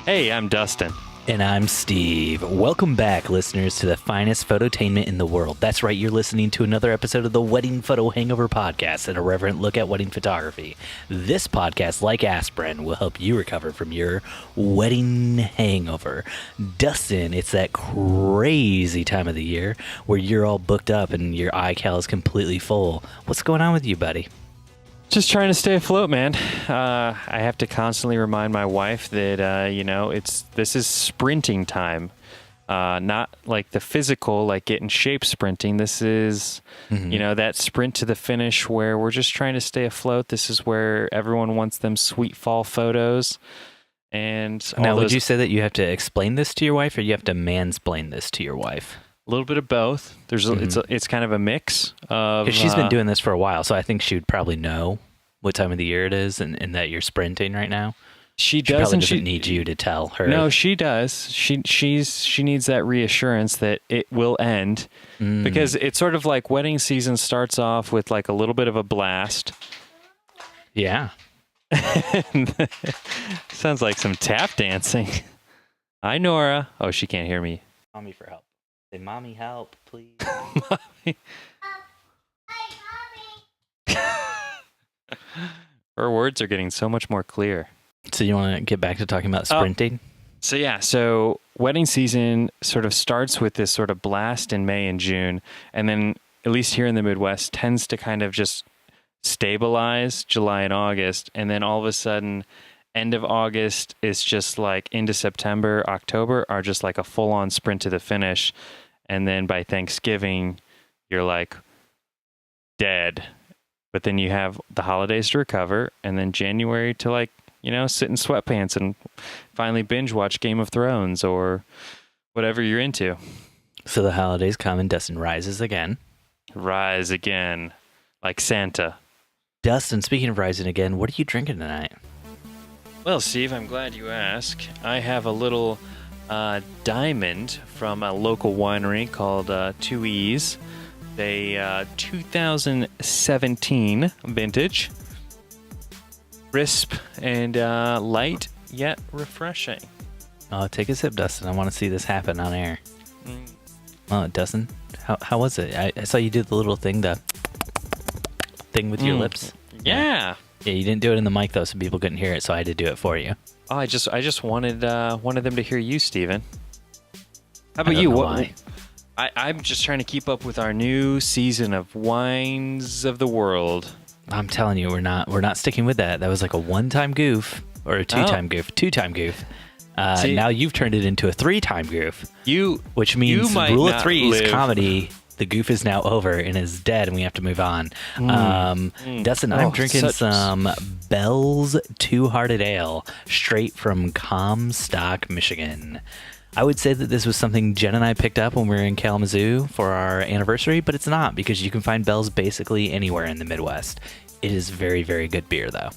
Hey, I'm Dustin. And I'm Steve. Welcome back, listeners, to the finest phototainment in the world. That's right, you're listening to another episode of the Wedding Photo Hangover podcast, an irreverent look at wedding photography. This podcast, like aspirin, will help you recover from your wedding hangover. Dustin, it's that crazy time of the year where you're all booked up and your iCal is completely full. What's going on with you, buddy? Just trying to stay afloat, man. I have to constantly remind my wife that, this is sprinting time. Not like the physical, like get in shape sprinting. This is, that sprint to the finish where we're just trying to stay afloat. This is where everyone wants them sweet fall photos. And now, would you say that you have to explain this to your wife or you have to mansplain this to your wife? A little bit of both. It's kind of a mix of. Because she's been doing this for a while, so I think she would probably know what time of the year it is and that you're sprinting right now. She probably doesn't. Doesn't need you to tell her. No, she does. She needs that reassurance that it will end because it's sort of like wedding season starts off with like a little bit of a blast. Yeah. Sounds like some tap dancing. Hi, Nora. Oh, she can't hear me. Mommy for help. Say, Mommy, help, please. Mommy. Her words are getting so much more clear. So you want to get back to talking about sprinting? So wedding season sort of starts with this sort of blast in May and June, and then at least here in the Midwest tends to kind of just stabilize July and August, and then all of a sudden end of August is just like into September, October are just like a full-on sprint to the finish, and then by Thanksgiving you're like dead. But then you have the holidays to recover, and then January to sit in sweatpants and finally binge watch Game of Thrones or whatever you're into. So the holidays come and Dustin rises again. Rise again, like Santa. Dustin, speaking of rising again, what are you drinking tonight? Well, Steve, I'm glad you asked. I have a little diamond from a local winery called Two EEs. A 2017 vintage, crisp and light yet refreshing. Oh, take a sip, Dustin. I want to see this happen on air. Oh, Dustin, how was it? I saw you did the little thing, the thing with your lips. Yeah. Yeah, you didn't do it in the mic though, so people couldn't hear it. So I had to do it for you. Oh, I just wanted them to hear you, Steven. How about you? Why? I'm just trying to keep up with our new season of Wines of the World. I'm telling you, we're not sticking with that. That was like a one-time goof or a two-time goof. Now you've turned it into a three-time goof. Which means rule of three is comedy. The goof is now over and is dead, and we have to move on. Dustin, I'm drinking some Bell's Two-Hearted Ale straight from Comstock, Michigan. I would say that this was something Jen and I picked up when we were in Kalamazoo for our anniversary, but it's not because you can find Bell's basically anywhere in the Midwest. It is very, very good beer, though.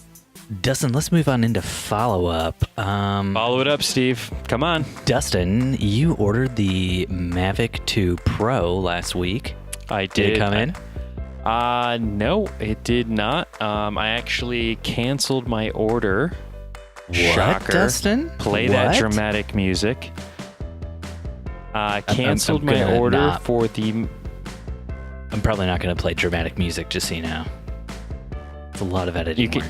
Dustin, let's move on into follow-up. Follow it up, Steve. Come on. Dustin, you ordered the Mavic 2 Pro last week. I did. Did it come in? No, it did not. I actually canceled my order. What, Shocker. Dustin? Play that dramatic music. Canceled my order for the... I'm probably not going to play dramatic music, just so you know. It's a lot of editing work.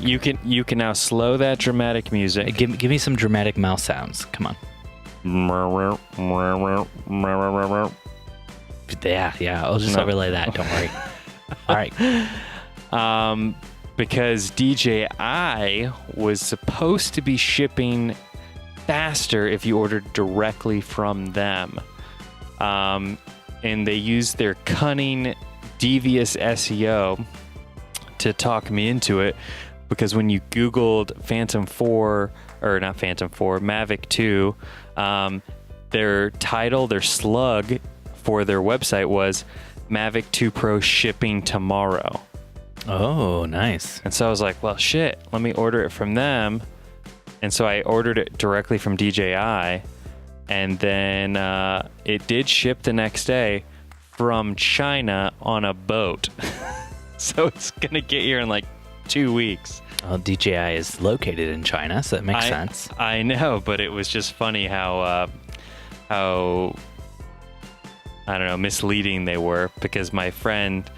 You can now slow that dramatic music. Give me some dramatic mouse sounds. Come on. Yeah. I'll just overlay that. Don't worry. All right. Because DJI was supposed to be shipping faster if you ordered directly from them. And they used their cunning, devious SEO to talk me into it, because when you Googled Mavic 2, their title, their slug for their website was Mavic 2 Pro shipping tomorrow. Oh, nice. And so I was like, well, shit, let me order it from them. And so I ordered it directly from DJI, and then it did ship the next day from China on a boat. So it's going to get here in like 2 weeks. Well, DJI is located in China, so that makes sense. I know, but it was just funny how I don't know, misleading they were, because my friend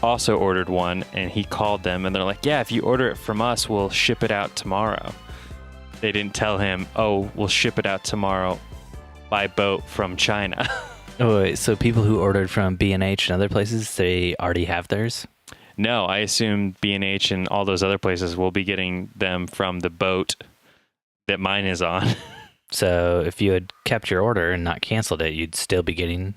also ordered one and he called them and they're like, yeah, if you order it from us, we'll ship it out tomorrow. They didn't tell him, oh, we'll ship it out tomorrow by boat from China. Oh, wait, so people who ordered from B&H and other places, they already have theirs? No, I assume B&H and all those other places will be getting them from the boat that mine is on. So if you had kept your order and not canceled it, you'd still be getting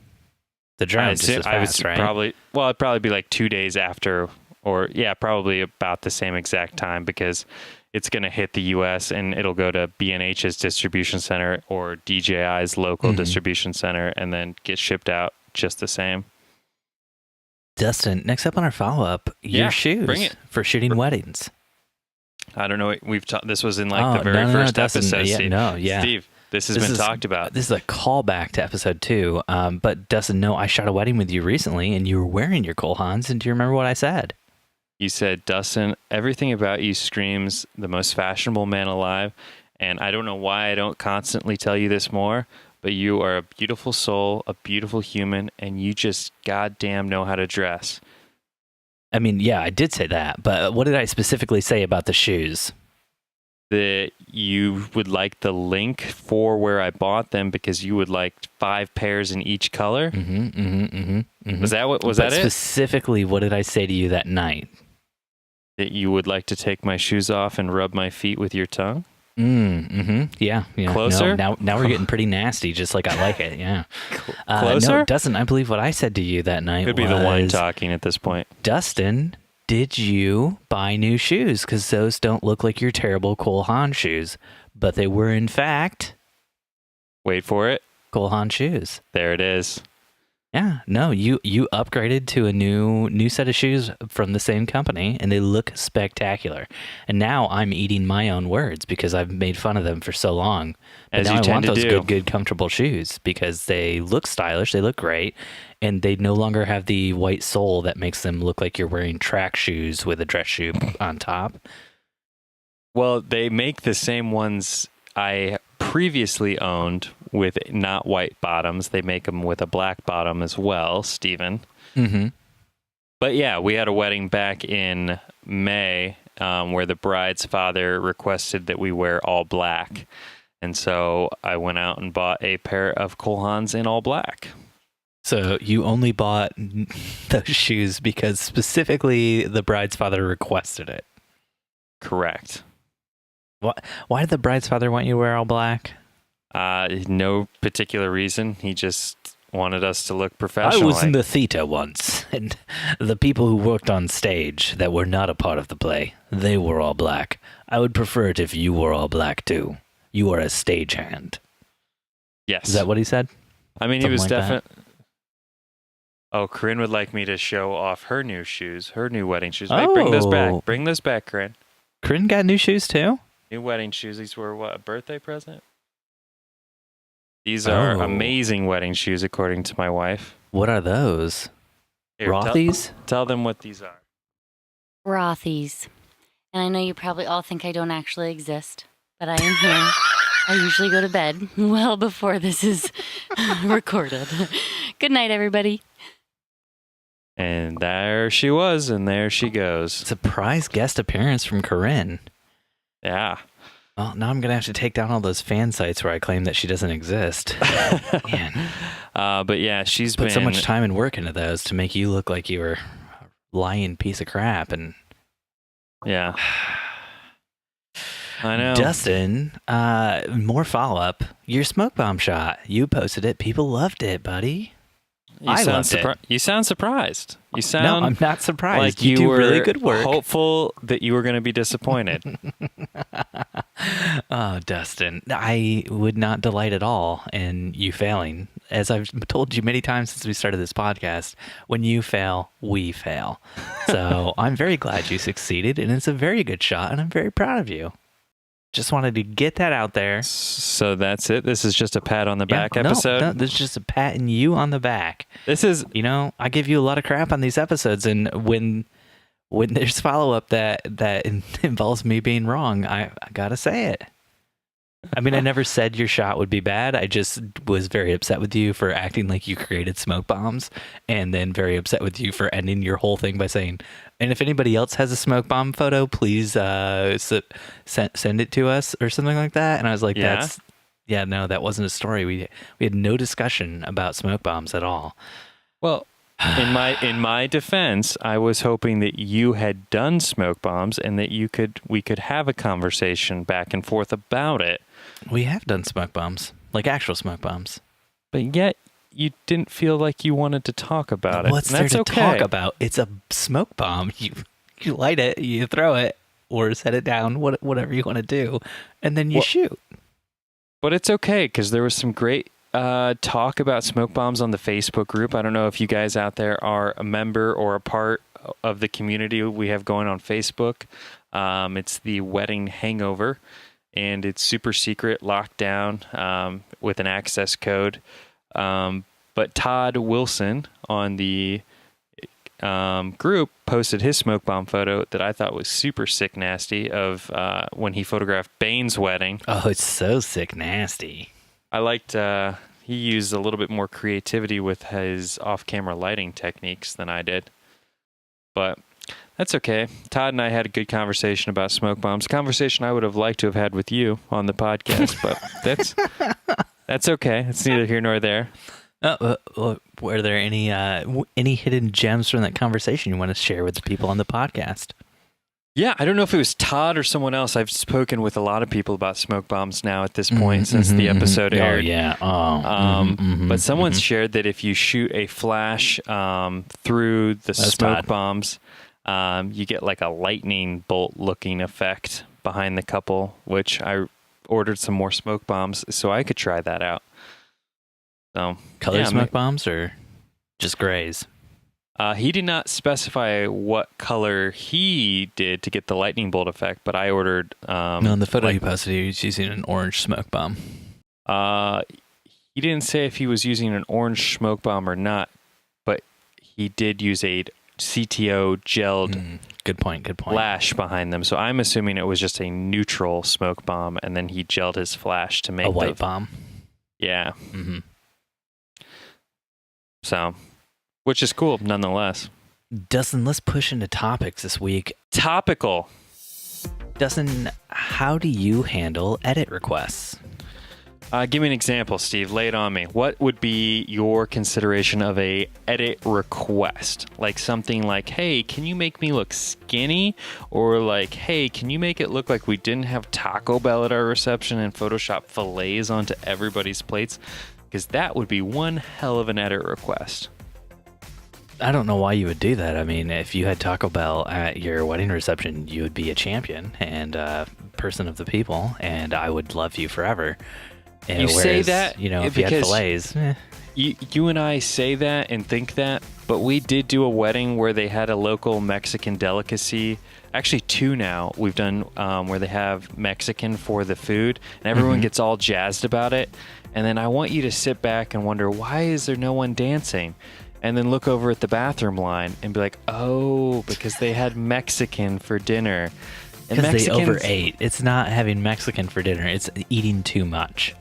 the drone just as fast, right? It'd probably be like 2 days after, or yeah, probably about the same exact time, because it's going to hit the U.S. and it'll go to B&H's distribution center or DJI's local distribution center and then get shipped out just the same. Dustin, next up on our follow-up, your shoes for shooting weddings. I don't know. This was in like the very first episode. Steve, this has been talked about. This is a callback to episode 2. But Dustin, I shot a wedding with you recently, and you were wearing your Cole Haans. And do you remember what I said? You said, Dustin, everything about you screams the most fashionable man alive. And I don't know why I don't constantly tell you this more, but you are a beautiful soul, a beautiful human, and you just goddamn know how to dress. I mean, yeah, I did say that, but what did I specifically say about the shoes? That you would like the link for where I bought them because you would like 5 pairs in each color. Was that it? Specifically, what did I say to you that night? That you would like to take my shoes off and rub my feet with your tongue? Yeah. Closer? No, now we're getting pretty nasty, just like I like it, yeah. Closer? No, Dustin, I believe what I said to you that night Could be the wine talking at this point. Dustin, did you buy new shoes? Because those don't look like your terrible Cole Haans shoes, but they were, in fact... Wait for it. Cole Haans shoes. There it is. Yeah, no, you upgraded to a new set of shoes from the same company, and they look spectacular. And now I'm eating my own words because I've made fun of them for so long. But now I want those good, comfortable shoes because they look stylish, they look great, and they no longer have the white sole that makes them look like you're wearing track shoes with a dress shoe on top. Well, they make the same ones I previously owned with not white bottoms. They make them with a black bottom as well, Stephen. But yeah, we had a wedding back in May where the bride's father requested that we wear all black. And so I went out and bought a pair of Cole Haans in all black. So you only bought those shoes because specifically the bride's father requested it? Correct. Why did the bride's father want you to wear all black? No particular reason. He just wanted us to look professional. I was in the theater once, and the people who worked on stage that were not a part of the play, they were all black. I would prefer it if you were all black too. You are a stagehand. Yes. Is that what he said? I mean, he was definitely... Oh, Corinne would like me to show off her new shoes, her new wedding shoes. Wait, bring those back. Bring those back, Corinne. Corinne got new shoes too? New wedding shoes. These were what, a birthday present? These are amazing wedding shoes, according to my wife. What are those? Here, Rothy's? Tell them what these are. Rothy's. And I know you probably all think I don't actually exist, but I am here. I usually go to bed well before this is recorded. Good night, everybody. And there she was, and there she goes. Surprise guest appearance from Corinne. Yeah. Well, now I'm going to have to take down all those fan sites where I claim that she doesn't exist. Man. But yeah, she's put so much time and work into those to make you look like you were a lying piece of crap. And yeah. I know. Dustin, more follow-up. Your smoke bomb shot. You posted it. People loved it, buddy. I loved it. You sound surprised. You sound No, I'm not surprised. Like you do were really good work. Hopeful that you were going to be disappointed. Oh, Dustin, I would not delight at all in you failing. As I've told you many times since we started this podcast, when you fail, we fail. So I'm very glad you succeeded, and it's a very good shot, and I'm very proud of you. Just wanted to get that out there. So that's it. This is just a pat on the back episode. No, this is just a patting you on the back. This is, I give you a lot of crap on these episodes, and when when there's follow-up that involves me being wrong, I gotta say it. I mean, I never said your shot would be bad. I just was very upset with you for acting like you created smoke bombs, and then very upset with you for ending your whole thing by saying, and if anybody else has a smoke bomb photo, please send it to us or something like that. And I was like, no, that wasn't a story. We had no discussion about smoke bombs at all. Well, in my defense, I was hoping that you had done smoke bombs and that we could have a conversation back and forth about it. We have done smoke bombs, like actual smoke bombs. But yet you didn't feel like you wanted to talk about it. What's there to talk about? It's a smoke bomb. You light it, you throw it, or set it down, whatever you want to do, and then you shoot. But it's okay, because there was some great talk about smoke bombs on the Facebook group. I don't know if you guys out there are a member or a part of the community we have going on Facebook. It's the Wedding Hangover, and it's super secret, locked down with an access code. But Todd Wilson on the group posted his smoke bomb photo that I thought was super sick nasty of when he photographed Bane's wedding. Oh, it's so sick nasty. I liked he used a little bit more creativity with his off-camera lighting techniques than I did. But that's okay. Todd and I had a good conversation about smoke bombs. Conversation I would have liked to have had with you on the podcast, but that's okay. It's neither here nor there. Were there any hidden gems from that conversation you want to share with the people on the podcast? Yeah, I don't know if it was Todd or someone else. I've spoken with a lot of people about smoke bombs now at this point since the episode aired. Oh, yeah. But someone shared that if you shoot a flash through the smoke bombs, you get like a lightning bolt looking effect behind the couple, which I ordered some more smoke bombs so I could try that out. So, color smoke bombs or just grays? He did not specify what color he did to get the lightning bolt effect, but I ordered... no, in the photo he posted, he was using an orange smoke bomb. He didn't say if he was using an orange smoke bomb or not, but he did use a CTO gelled good point flash behind them. So I'm assuming it was just a neutral smoke bomb, and then he gelled his flash to make a white bomb. Yeah. So... which is cool, nonetheless. Dustin, let's push into topics this week. Topical. Dustin, how do you handle edit requests? Give me an example, Steve. Lay it on me. What would be your consideration of a edit request? Like something like, hey, can you make me look skinny? Or like, hey, can you make it look like we didn't have Taco Bell at our reception and Photoshop fillets onto everybody's plates? Because that would be one hell of an edit request. I don't know why you would do that. I mean, if you had Taco Bell at your wedding reception, you would be a champion and a person of the people, and I would love you forever. And you say that, you know, if you had fillets. You and I say that and think that, but we did do a wedding where they had a local Mexican delicacy. Actually, two now we've done where they have Mexican for the food, and everyone gets all jazzed about it. And then I want you to sit back and wonder, why is there no one dancing? And then look over at the bathroom line and be like, oh, because they had Mexican for dinner. Because they overate. It's not having Mexican for dinner. It's eating too much.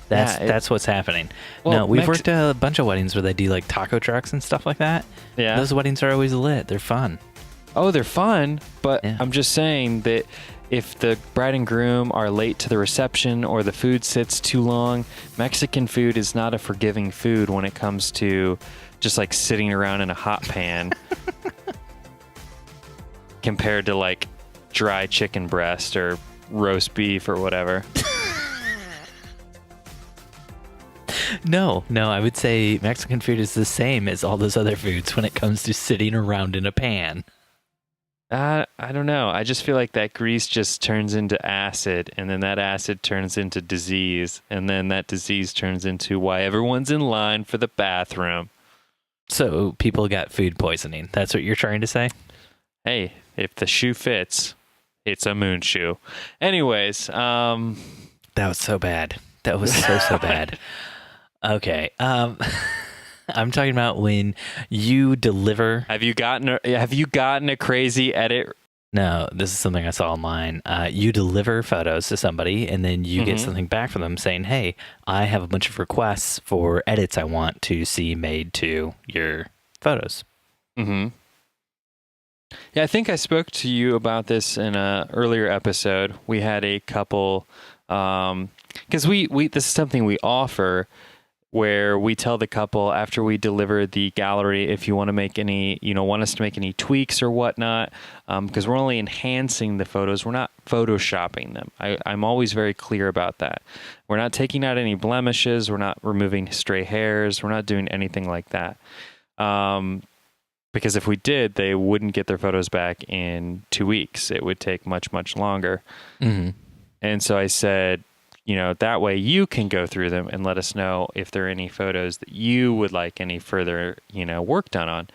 That's what's happening. Well, no, we've worked a bunch of weddings where they do like taco trucks and stuff like that. Yeah. Those weddings are always lit. They're fun. Oh, they're fun. But I'm just saying that if the bride and groom are late to the reception or the food sits too long, Mexican food is not a forgiving food when it comes to just like sitting around in a hot pan compared to like dry chicken breast or roast beef or whatever. No, I would say Mexican food is the same as all those other foods when it comes to sitting around in a pan. I don't know. I just feel like that grease just turns into acid, and then that acid turns into disease, and then that disease turns into why everyone's in line for the bathroom. So people got food poisoning. That's what you're trying to say? Hey, if the shoe fits, it's a moonshoe. Anyways, that was so bad. That was so bad. Okay. I'm talking about when you deliver. Have you gotten a crazy edit? No, this is something I saw online. You deliver photos to somebody, and then you get something back from them saying, "Hey, I have a bunch of requests for edits I want to see made to your photos." Mm-hmm. Yeah, I think I spoke to you about this in an earlier episode. We had a couple, because we this is something we offer, where we tell the couple after we deliver the gallery if you want to make any, want us to make any tweaks or whatnot, because we're only enhancing the photos. We're not photoshopping them. I'm always very clear about that. We're not taking out any blemishes. We're not removing stray hairs. We're not doing anything like that. Because if we did, they wouldn't get their photos back in 2 weeks. It would take much, much longer. Mm-hmm. And so I said, that way you can go through them and let us know if there are any photos that you would like any further, work done on.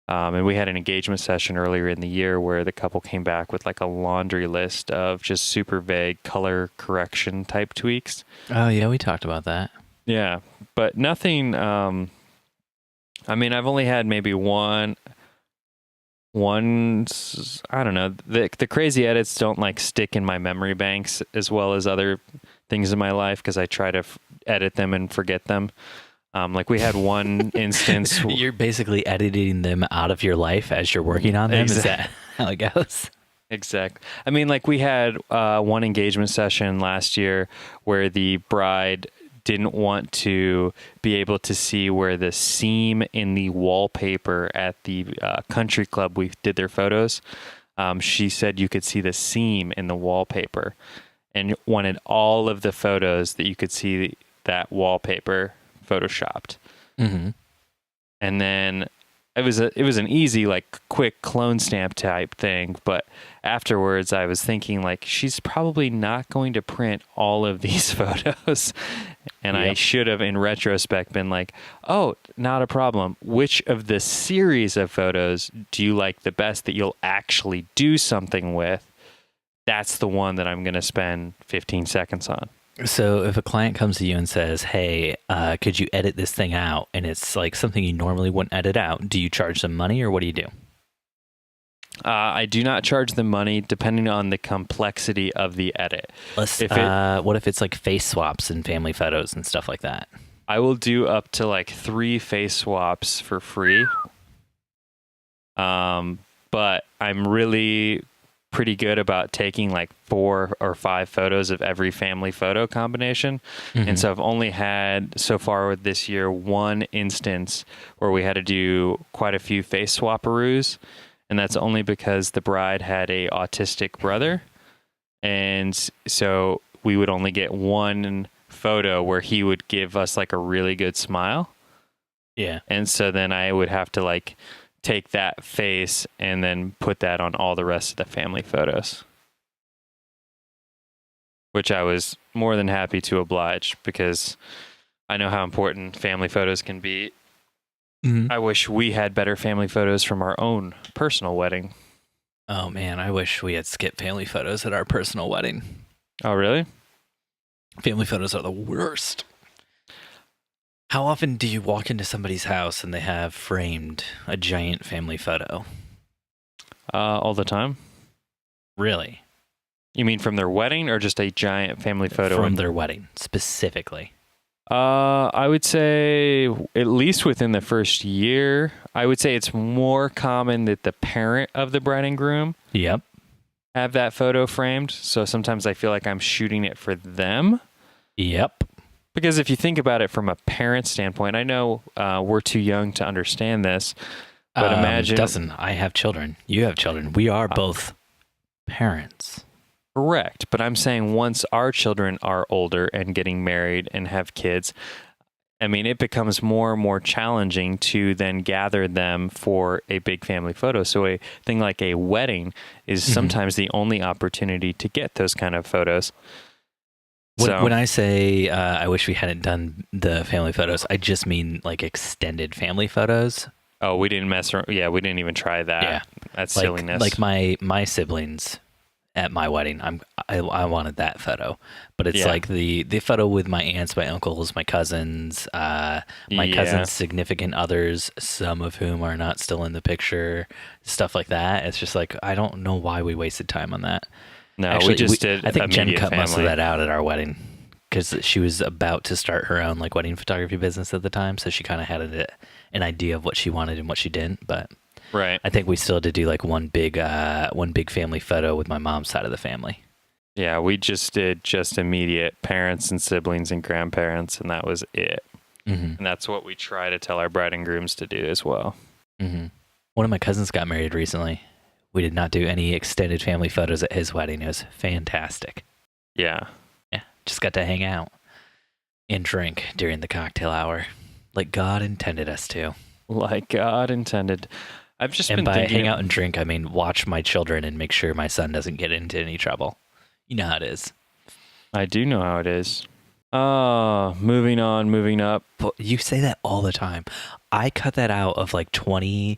And we had an engagement session earlier in the year where the couple came back with like a laundry list of just super vague color correction type tweaks. Oh, yeah, we talked about that. Yeah, but nothing. I've only had maybe one. I don't know. The crazy edits don't like stick in my memory banks as well as other things in my life because I try to edit them and forget them. Like we had one instance. You're basically editing them out of your life as you're working on them. Exactly. Is that how it goes? Exactly. Like we had one engagement session last year where the bride didn't want to be able to see where the seam in the wallpaper at the country club we did their photos. She said you could see the seam in the wallpaper and wanted all of the photos that you could see that wallpaper photoshopped. Mm-hmm. And then it was an easy, like, quick clone stamp type thing. But afterwards, I was thinking, like, she's probably not going to print all of these photos. And I should have, in retrospect, been like, oh, not a problem. Which of the series of photos do you like the best that you'll actually do something with? That's the one that I'm going to spend 15 seconds on. So if a client comes to you and says, hey, could you edit this thing out? And it's like something you normally wouldn't edit out. Do you charge them money or what do you do? I do not charge them money depending on the complexity of the edit. What if it's like face swaps and family photos and stuff like that? I will do up to like 3 face swaps for free. But I'm really pretty good about taking like 4 or 5 photos of every family photo combination. Mm-hmm. And so I've only had so far with this year one instance where we had to do quite a few face swapperoos. And that's only because the bride had a autistic brother. And so we would only get one photo where he would give us like a really good smile. Yeah. And so then I would have to like take that face and then put that on all the rest of the family photos, which I was more than happy to oblige because I know how important family photos can be. Mm-hmm. I wish we had better family photos from our own personal wedding. Oh man, I wish we had skipped family photos at our personal wedding. Oh really? Family photos are the worst. How often do you walk into somebody's house and they have framed a giant family photo? All the time. Really? You mean from their wedding or just a giant family photo? From their wedding, specifically. I would say at least within the first year. I would say it's more common that the parent of the bride and groom have that photo framed. So sometimes I feel like I'm shooting it for them. Yep. Because if you think about it from a parent standpoint, I know we're too young to understand this, but imagine... Dustin, I have children. You have children. We are both parents. Correct. But I'm saying once our children are older and getting married and have kids, I mean, it becomes more and more challenging to then gather them for a big family photo. So a thing like a wedding is sometimes the only opportunity to get those kind of photos. When I say I wish we hadn't done the family photos, I just mean like extended family photos. Oh, we didn't mess around. Yeah, we didn't even try that. Yeah. That's silliness. Like my siblings at my wedding. I wanted that photo, but it's like the photo with my aunts, my uncles, my cousins, my cousins' significant others, some of whom are not still in the picture, stuff like that. It's just like, I don't know why we wasted time on that. No, actually, we did. I think Jen cut most of that out at our wedding because she was about to start her own like wedding photography business at the time, so she kind of had an idea of what she wanted and what she didn't, but. Right. I think we still had to do like one big family photo with my mom's side of the family. Yeah, we just did just immediate parents and siblings and grandparents, and that was it. Mm-hmm. And that's what we try to tell our bride and grooms to do as well. Mm-hmm. One of my cousins got married recently. We did not do any extended family photos at his wedding. It was fantastic. Yeah. Yeah, just got to hang out and drink during the cocktail hour like God intended us to. Like God intended. I've just been by hang out and drink, I mean watch my children and make sure my son doesn't get into any trouble. You know how it is. I do know how it is. Moving on, moving up. You say that all the time. I cut that out of like 20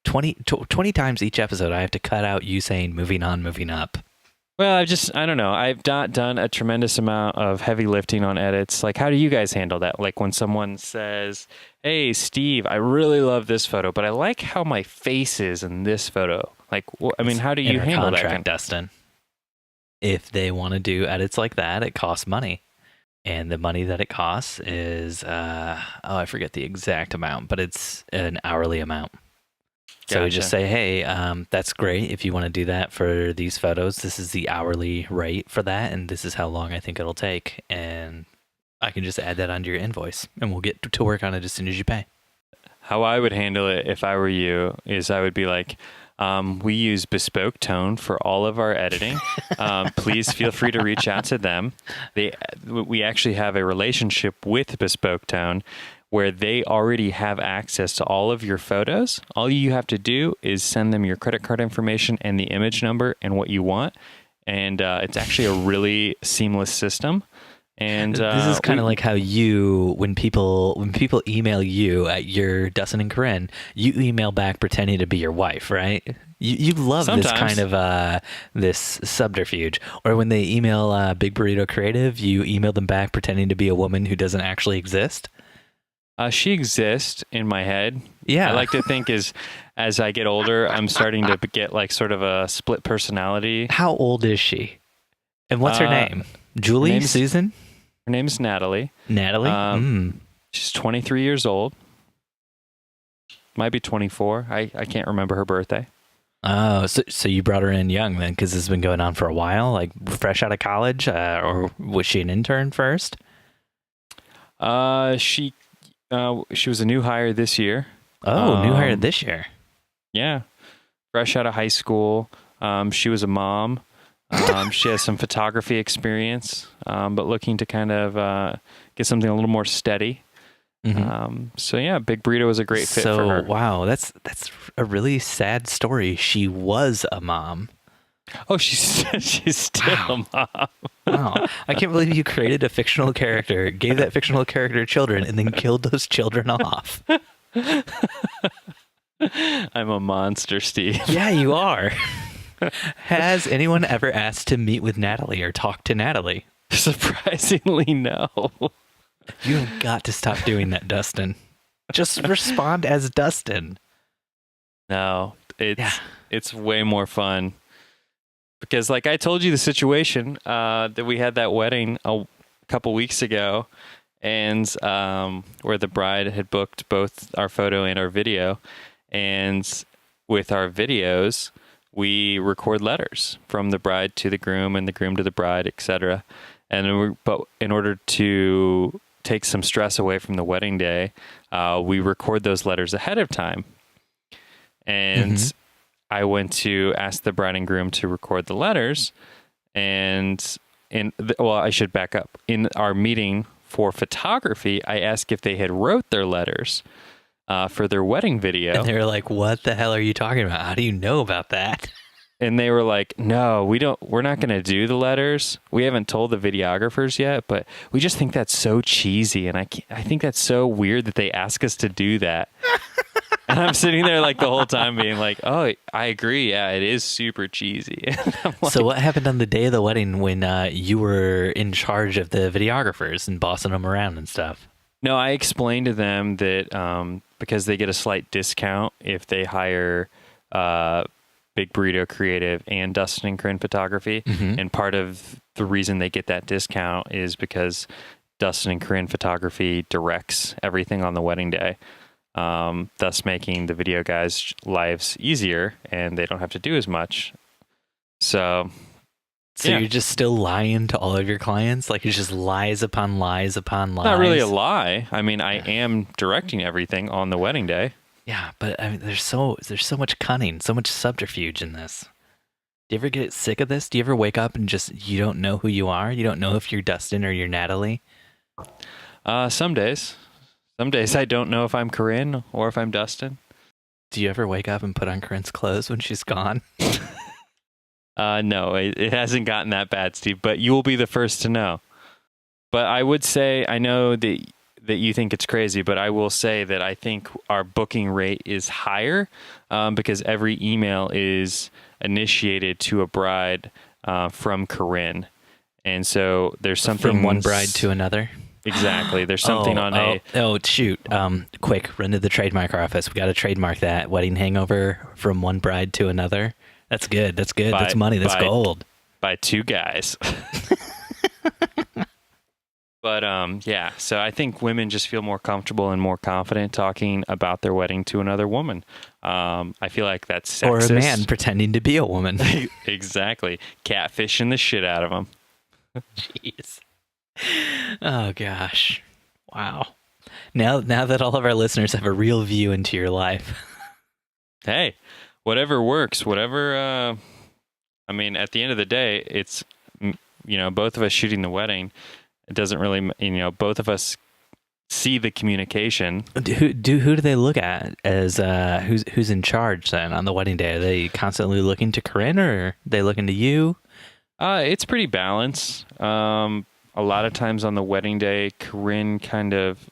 times each episode. I have to cut out you saying moving on, moving up. Well, I don't know. I've not done a tremendous amount of heavy lifting on edits. Like, how do you guys handle that? Like when someone says, hey, Steve, I really love this photo, but I like how my face is in this photo. Like, I mean, how do you handle that? Dustin. If they want to do edits like that, it costs money. And the money that it costs is, I forget the exact amount, but it's an hourly amount. So we just say, hey, that's great. If you want to do that for these photos, this is the hourly rate for that. And this is how long I think it'll take. And I can just add that onto your invoice and we'll get to work on it as soon as you pay. How I would handle it if I were you is I would be like, we use Bespoke Tone for all of our editing. Please feel free to reach out to them. We actually have a relationship with Bespoke Tone where they already have access to all of your photos. All you have to do is send them your credit card information and the image number and what you want. And it's actually a really seamless system. And this is kind of like how when people email you at your Dustin and Corinne, you email back pretending to be your wife, right? You love sometimes. This kind of this subterfuge. Or when they email Big Burrito Creative, you email them back pretending to be a woman who doesn't actually exist. She exists in my head. Yeah. I like to think as I get older, I'm starting to get like sort of a split personality. How old is she? And what's her name? Julie? Susan? Her name's Natalie. Natalie? She's 23 years old. Might be 24. I can't remember her birthday. Oh, so you brought her in young then, because this has been going on for a while, like fresh out of college, or was she an intern first? She was a new hire this year. Oh, new hire this year. Yeah. Fresh out of high school. She was a mom. She has some photography experience, but looking to kind of get something a little more steady. Mm-hmm. So yeah, Big Burrito was a great fit for her. Wow, that's a really sad story. She was a mom. Oh, she's still a mom. Wow. I can't believe you created a fictional character, gave that fictional character children, and then killed those children off. I'm a monster, Steve. Yeah, you are. Has anyone ever asked to meet with Natalie or talk to Natalie? Surprisingly, no. You have got to stop doing that, Dustin. Just respond as Dustin. No, it's way more fun. Because like I told you the situation that we had that wedding a couple weeks ago, and where the bride had booked both our photo and our video. And with our videos, we record letters from the bride to the groom and the groom to the bride, etc. But in order to take some stress away from the wedding day, we record those letters ahead of time. And I went to ask the bride and groom to record the letters, and I should back up. In our meeting for photography, I asked if they had wrote their letters for their wedding video. And they were like, what the hell are you talking about? How do you know about that? And they were like, no, we're not going to do the letters. We haven't told the videographers yet, but we just think that's so cheesy. And I think that's so weird that they ask us to do that. And I'm sitting there like the whole time being like, oh, I agree. Yeah, it is super cheesy. Like, so what happened on the day of the wedding when you were in charge of the videographers and bossing them around and stuff? No, I explained to them that because they get a slight discount if they hire Big Burrito Creative and Dustin and Corinne Photography. Mm-hmm. And part of the reason they get that discount is because Dustin and Corinne Photography directs everything on the wedding day. Thus making the video guys' lives easier and they don't have to do as much. So yeah. You're just still lying to all of your clients? Like it's just lies upon lies upon lies? Not really a lie. I mean, I am directing everything on the wedding day. Yeah, but I mean, there's so much cunning, so much subterfuge in this. Do you ever get sick of this? Do you ever wake up and just, you don't know who you are? You don't know if you're Dustin or you're Natalie? Some days. Some days I don't know if I'm Corinne or if I'm Dustin. Do you ever wake up and put on Corinne's clothes when she's gone? No, it hasn't gotten that bad, Steve, but you will be the first to know. But I would say, I know that you think it's crazy, but I will say that I think our booking rate is higher because every email is initiated to a bride from Corinne. And so there's something... From one bride to another? Exactly. There's something shoot. Quick, run to the trademark office. We got to trademark that. Wedding hangover from one bride to another. That's good. That's good. That's money. That's gold. By two guys. But yeah, so I think women just feel more comfortable and more confident talking about their wedding to another woman. I feel like that's sexist. Or a man pretending to be a woman. Exactly. Catfishing the shit out of them. Jeez. Oh gosh. Wow. Now that all of our listeners have a real view into your life. Hey, whatever works, whatever I mean, at the end of the day, it's both of us shooting the wedding. It doesn't really, both of us see the communication. Who do they look at as who's in charge then on the wedding day? Are they constantly looking to Corinne or are they looking to you? It's pretty balanced. A lot of times on the wedding day, Corinne kind of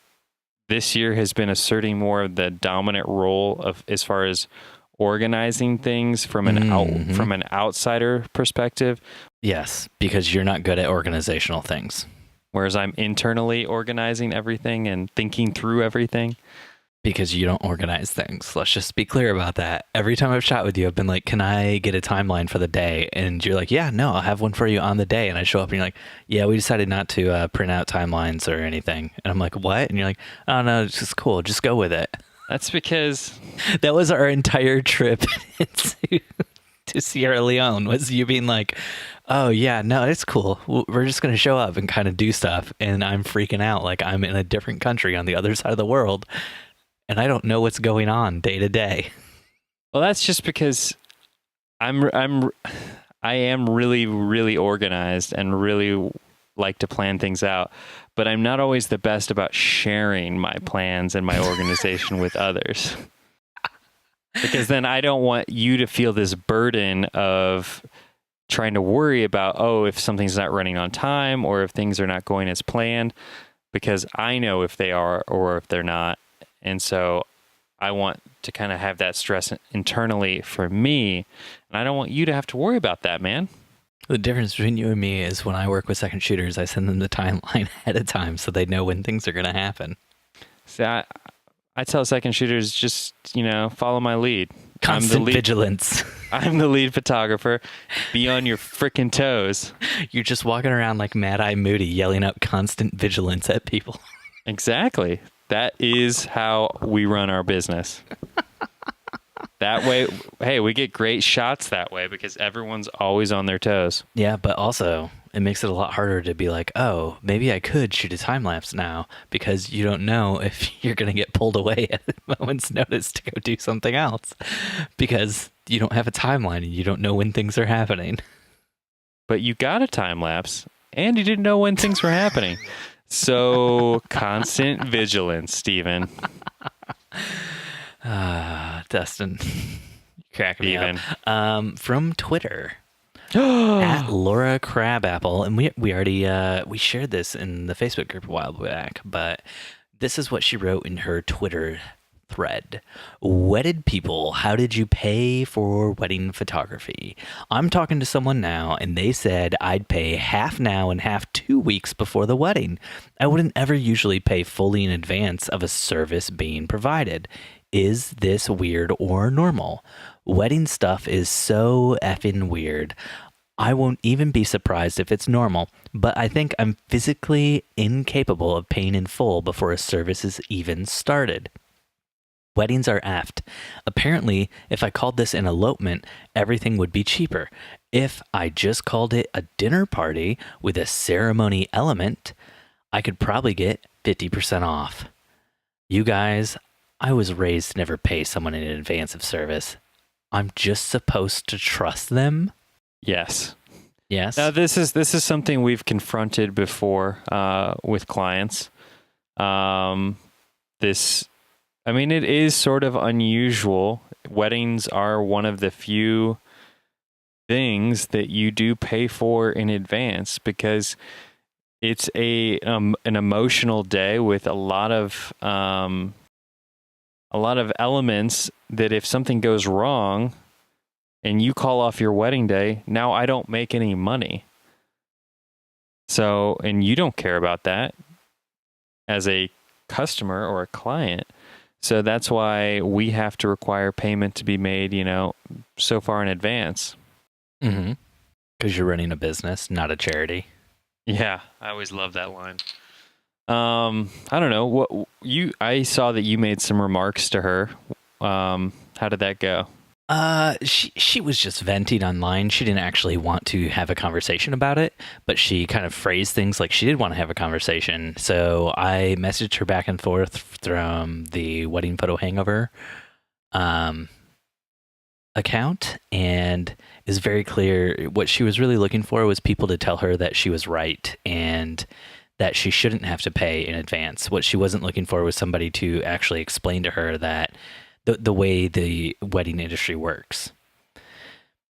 this year has been asserting more of the dominant role of as far as organizing things from an outsider perspective. Yes, because you're not good at organizational things. Whereas I'm internally organizing everything and thinking through everything. Because you don't organize things. Let's just be clear about that. Every time I've shot with you, I've been like, can I get a timeline for the day? And you're like, yeah, no, I'll have one for you on the day. And I show up and you're like, yeah, we decided not to print out timelines or anything. And I'm like, what? And you're like, oh, no, it's just cool. Just go with it. That's because... That was our entire trip to Sierra Leone, was you being like, oh, yeah, no, it's cool. We're just going to show up and kind of do stuff. And I'm freaking out like I'm in a different country on the other side of the world. And I don't know what's going on day to day. Well, that's just because I am really, really organized and really like to plan things out, but I'm not always the best about sharing my plans and my organization with others. Because then I don't want you to feel this burden of trying to worry about, if something's not running on time or if things are not going as planned, because I know if they are or if they're not. And so I want to kind of have that stress internally for me. And I don't want you to have to worry about that, man. The difference between you and me is when I work with second shooters, I send them the timeline ahead of time so they know when things are going to happen. So I tell second shooters, just, follow my lead. Constant vigilance. I'm the lead photographer. Be on your freaking toes. You're just walking around like Mad Eye Moody yelling out constant vigilance at people. Exactly. That is how we run our business. That way, hey, we get great shots that way because everyone's always on their toes. Yeah, but also it makes it a lot harder to be like, oh, maybe I could shoot a time lapse now because you don't know if you're going to get pulled away at a moment's notice to go do something else because you don't have a timeline and you don't know when things are happening. But you got a time lapse and you didn't know when things were happening. So constant vigilance, Stephen. Dustin, cracking me up. From Twitter, at Laura Crabapple, and we already we shared this in the Facebook group a while back, but this is what she wrote in her Twitter thread. Wedded people, how did you pay for wedding photography? I'm talking to someone now, and they said I'd pay half now and half 2 weeks before the wedding. I wouldn't ever usually pay fully in advance of a service being provided. Is this weird or normal? Wedding stuff is so effing weird. I won't even be surprised if it's normal, but I think I'm physically incapable of paying in full before a service is even started. Weddings are effed. Apparently, if I called this an elopement, everything would be cheaper. If I just called it a dinner party with a ceremony element, I could probably get 50% off. You guys, I was raised to never pay someone in advance of service. I'm just supposed to trust them? Yes. Yes. Now, this is something we've confronted before with clients. It is sort of unusual. Weddings are one of the few things that you do pay for in advance because it's an emotional day with a lot of elements that if something goes wrong and you call off your wedding day, now I don't make any money. So, and you don't care about that as a customer or a client. So that's why we have to require payment to be made, so far in advance. Mm-hmm. Because you're running a business, not a charity. Yeah, I always love that line. I don't know. I saw that you made some remarks to her. How did that go? She was just venting online. She didn't actually want to have a conversation about it, but she kind of phrased things like she did want to have a conversation. So I messaged her back and forth from the Wedding Photo Hangover account, and is very clear what she was really looking for was people to tell her that she was right and that she shouldn't have to pay in advance. What she wasn't looking for was somebody to actually explain to her that the way the wedding industry works.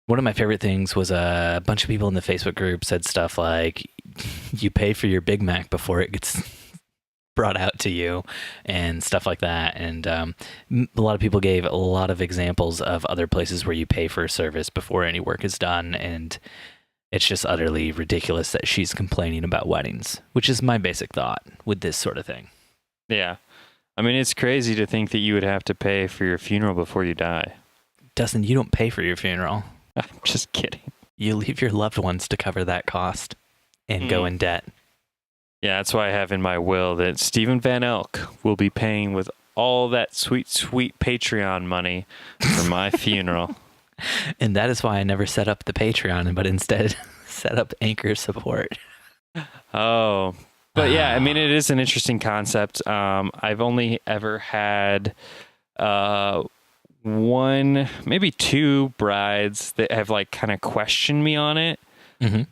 One of my favorite things was a bunch of people in the Facebook group said stuff like, you pay for your Big Mac before it gets brought out to you and stuff like that. And a lot of people gave a lot of examples of other places where you pay for a service before any work is done. And it's just utterly ridiculous that she's complaining about weddings, which is my basic thought with this sort of thing. Yeah. It's crazy to think that you would have to pay for your funeral before you die. Dustin, you don't pay for your funeral. I'm just kidding. You leave your loved ones to cover that cost and go in debt. Yeah, that's why I have in my will that Stephen Van Elk will be paying with all that sweet, sweet Patreon money for my funeral. And that is why I never set up the Patreon, but instead set up Anchor support. Oh, but yeah, it is an interesting concept. I've only ever had one, maybe two brides that have kind of questioned me on it. Mm-hmm.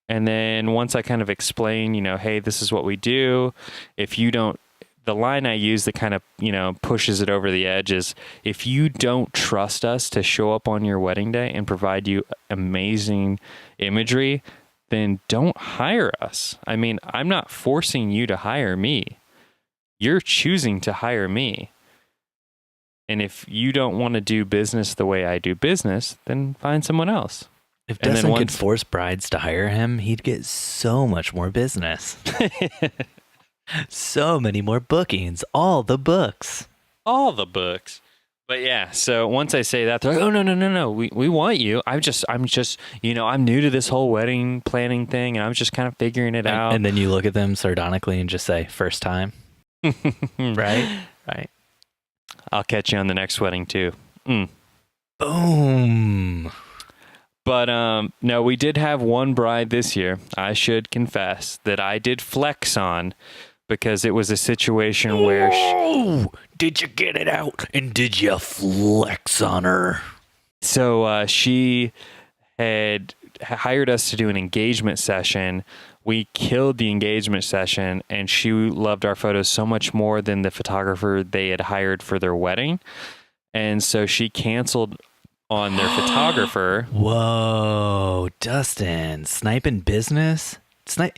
And then once I kind of explain, hey, this is what we do. If you don't, the line I use that kind of, pushes it over the edge is, if you don't trust us to show up on your wedding day and provide you amazing imagery, then don't hire us. I'm not forcing you to hire me. You're choosing to hire me. And if you don't want to do business the way I do business, then find someone else. If Dustin could force brides to hire him, he'd get so much more business. So many more bookings. All the books. But yeah, so once I say that, they're like, oh, no. We want you. I'm just, I'm new to this whole wedding planning thing, and I'm just kind of figuring it out. And then you look at them sardonically and just say, first time. Right? I'll catch you on the next wedding too. Boom. But no, we did have one bride this year. I should confess that I did flex on, because it was a situation where did you get it out and did you flex on her? So she had hired us to do an engagement session. We killed the engagement session, and she loved our photos so much more than the photographer they had hired for their wedding. And so she canceled on their photographer. Whoa, Dustin, sniping business?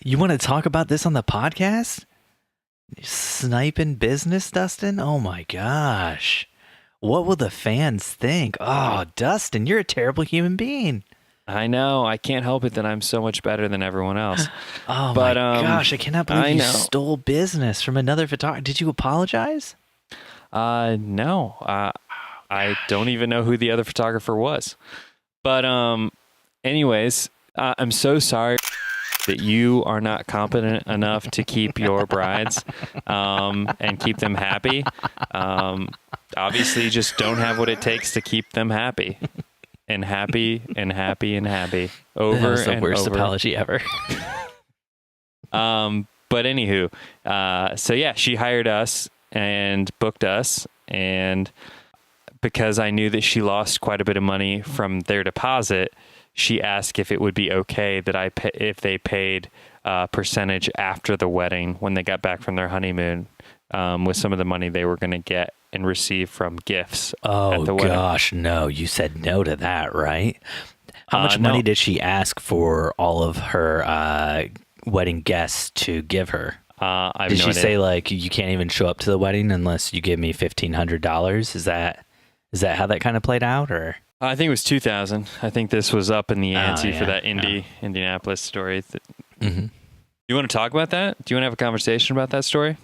You want to talk about this on the podcast? Sniping business, Dustin? Oh my gosh. What will the fans think? Oh, Dustin, you're a terrible human being. I know. I can't help it that I'm so much better than everyone else. Oh my gosh, I cannot believe you stole business from another photographer. Did you apologize? No. I don't even know who the other photographer was. But anyways, I'm so sorry that you are not competent enough to keep your brides and keep them happy. Obviously, you just don't have what it takes to keep them happy. And happy and happy and happy over that was the and worst over. Apology ever. But anywho, so yeah, she hired us and booked us, and because I knew that she lost quite a bit of money from their deposit, she asked if it would be okay that if they paid a percentage after the wedding when they got back from their honeymoon, with some of the money they were going to get and receive from gifts. Oh gosh, no! You said no to that, right? How much money did she ask for all of her wedding guests to give her? Did she say like you can't even show up to the wedding unless you give me $1,500? Is that how that kind of played out, or? I think it was 2,000. I think this was up in the ante for that Indianapolis story. Mm-hmm. You want to talk about that? Do you want to have a conversation about that story?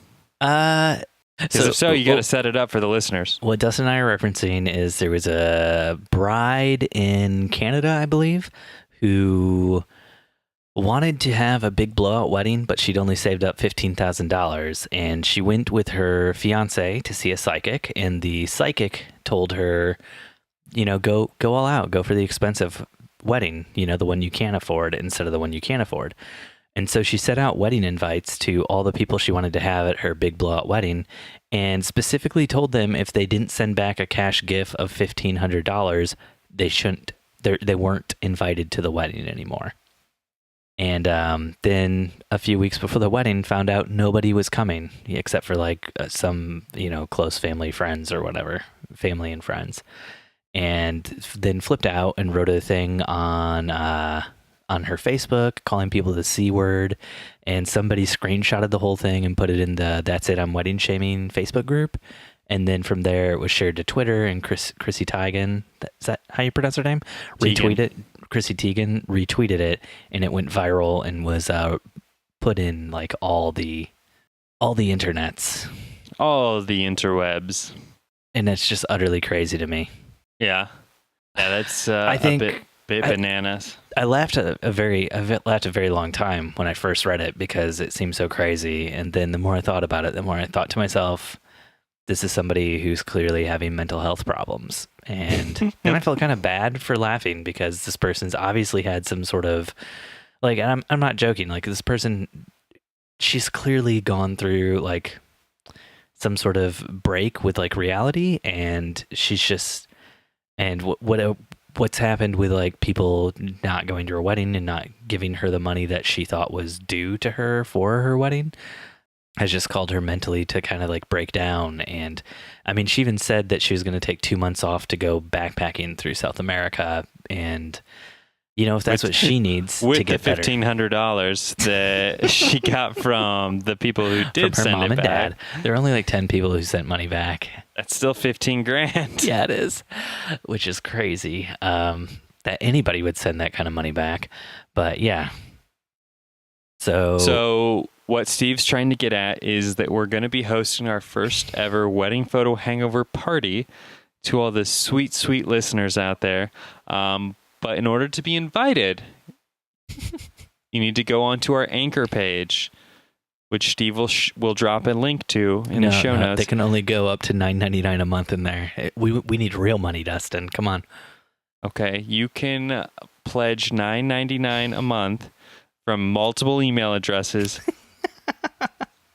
So you got to set it up for the listeners. What Dustin and I are referencing is there was a bride in Canada, I believe, who wanted to have a big blowout wedding, but she'd only saved up $15,000, and she went with her fiance to see a psychic, and the psychic told her, go all out, go for the expensive wedding, the one you can't afford instead of the one you can afford. And so she sent out wedding invites to all the people she wanted to have at her big blowout wedding, and specifically told them if they didn't send back a cash gift of $1,500, they weren't invited to the wedding anymore. And then a few weeks before the wedding, found out nobody was coming except for like some close family friends or whatever, family and friends, and then flipped out and wrote a thing on her Facebook, calling people the C word, and somebody screenshotted the whole thing and put it in the "That's It, I'm Wedding Shaming" Facebook group. And then from there, it was shared to Twitter, and Chrissy Teigen, is that how you pronounce her name? Retweeted. Chrissy Teigen retweeted it, and it went viral and was put in like all the internets, all the interwebs, and it's just utterly crazy to me. Yeah, that's I think a bit bananas. I laughed a very long time when I first read it because it seemed so crazy, and then the more I thought about it, the more I thought to myself, this is somebody who's clearly having mental health problems. And then I felt kind of bad for laughing because this person's obviously had some sort of, like, and I'm not joking, like this person, she's clearly gone through like some sort of break with like reality, and she's just, and what's happened with like people not going to her wedding and not giving her the money that she thought was due to her for her wedding has just called her mentally to kind of like break down. And I mean, she even said that she was going to take 2 months off to go backpacking through South America. And, if that's what she needs to get better. With the $1,500 that she got from the people who did send mom it and back. Dad. There are only like 10 people who sent money back. That's still $15,000. Yeah, it is, which is crazy that anybody would send that kind of money back. But yeah. So what Steve's trying to get at is that we're going to be hosting our first ever wedding photo hangover party to all the sweet, sweet listeners out there. But in order to be invited, you need to go onto our Anchor page, which Steve will drop a link to in the show notes. They can only go up to $9.99 a month in there. We need real money, Dustin. Come on. Okay, you can pledge $9.99 a month from multiple email addresses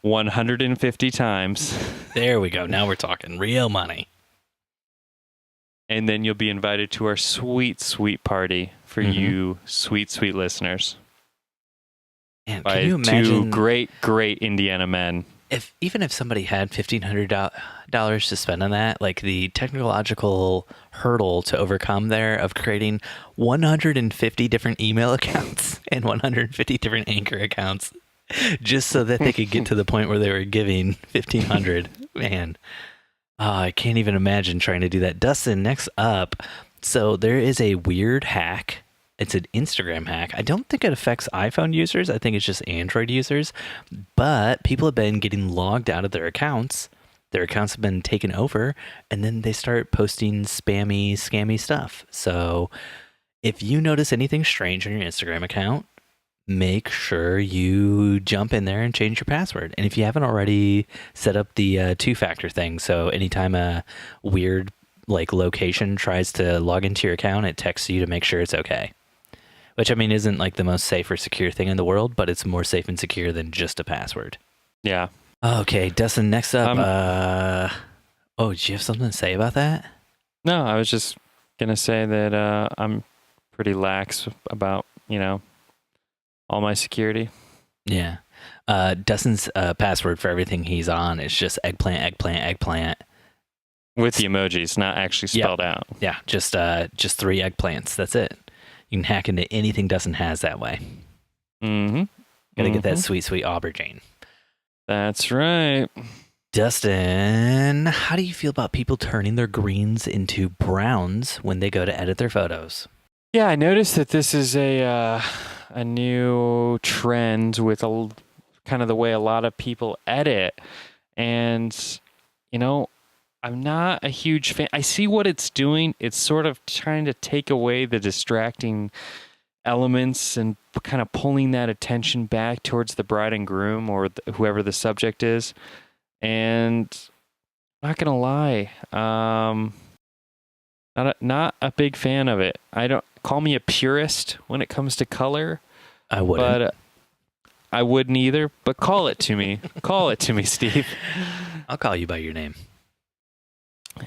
150 times. There we go. Now we're talking real money. And then you'll be invited to our sweet, sweet party for you sweet, sweet listeners. Man, by can you imagine 2 great, great Indiana men. Even if somebody had $1,500 to spend on that, like the technological hurdle to overcome there of creating 150 different email accounts and 150 different Anchor accounts, just so that they could get to the point where they were giving 1,500. Man, I can't even imagine trying to do that. Dustin, next up. So there is a weird hack. It's an Instagram hack. I don't think it affects iPhone users. I think it's just Android users. But people have been getting logged out of their accounts. Their accounts have been taken over, and then they start posting spammy, scammy stuff. So if you notice anything strange on your Instagram account, make sure you jump in there and change your password. And if you haven't already, set up the two-factor thing. So anytime a weird location tries to log into your account, it texts you to make sure it's okay. Which, I mean, isn't the most safe or secure thing in the world, but it's more safe and secure than just a password. Yeah. Okay, Dustin, next up. Do you have something to say about that? No, I was just going to say that I'm pretty lax about, all my security. Yeah. Dustin's password for everything he's on is just eggplant, eggplant, eggplant. With the emojis, not actually spelled out. Yeah, just 3 eggplants. That's it. You can hack into anything Dustin has that way. Mm-hmm. Gotta get that sweet, sweet aubergine. That's right. Dustin, how do you feel about people turning their greens into browns when they go to edit their photos? Yeah, I noticed that this is a new trend with kind of the way a lot of people edit. And, I'm not a huge fan. I see what it's doing. It's sort of trying to take away the distracting elements and kind of pulling that attention back towards the bride and groom or whoever the subject is. And I'm not gonna lie, not a big fan of it. I don't call me a purist when it comes to color. I wouldn't. But I wouldn't either. But call it to me. Call it to me, Steve. I'll call you by your name.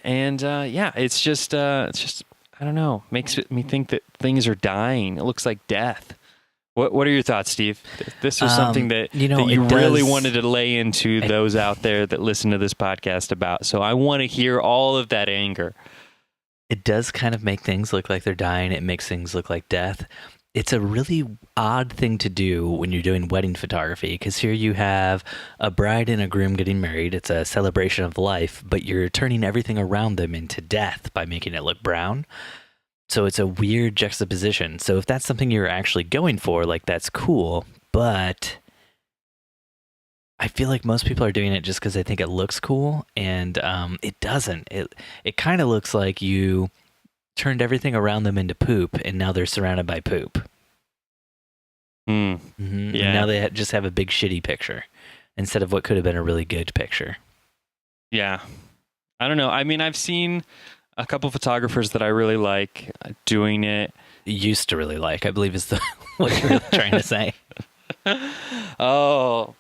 And it's just I don't know, makes me think that things are dying. It looks like death. What are your thoughts, Steve? This was something that you really wanted to lay into those out there that listen to this podcast about. So I want to hear all of that anger. It does kind of make things look like they're dying. It makes things look like death. It's a really odd thing to do when you're doing wedding photography, because here you have a bride and a groom getting married. It's a celebration of life, but you're turning everything around them into death by making it look brown. So it's a weird juxtaposition. So if that's something you're actually going for, that's cool. But I feel like most people are doing it just because they think it looks cool, and it doesn't. It kind of looks like you turned everything around them into poop, and now they're surrounded by poop. Mm-hmm. Yeah. And now they just have a big shitty picture instead of what could have been a really good picture. Yeah. I don't know. I mean, I've seen a couple photographers that I really like doing it. Used to really like, I believe is what you're really trying to say. Oh.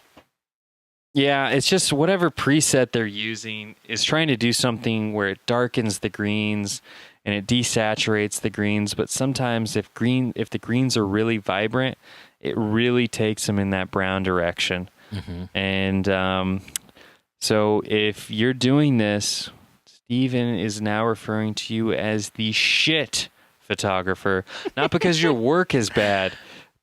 Yeah, it's just whatever preset they're using is trying to do something where it darkens the greens and it desaturates the greens, but sometimes if the greens are really vibrant, it really takes them in that brown direction. Mm-hmm. And so if you're doing this, Steven is now referring to you as the shit photographer, not because your work is bad,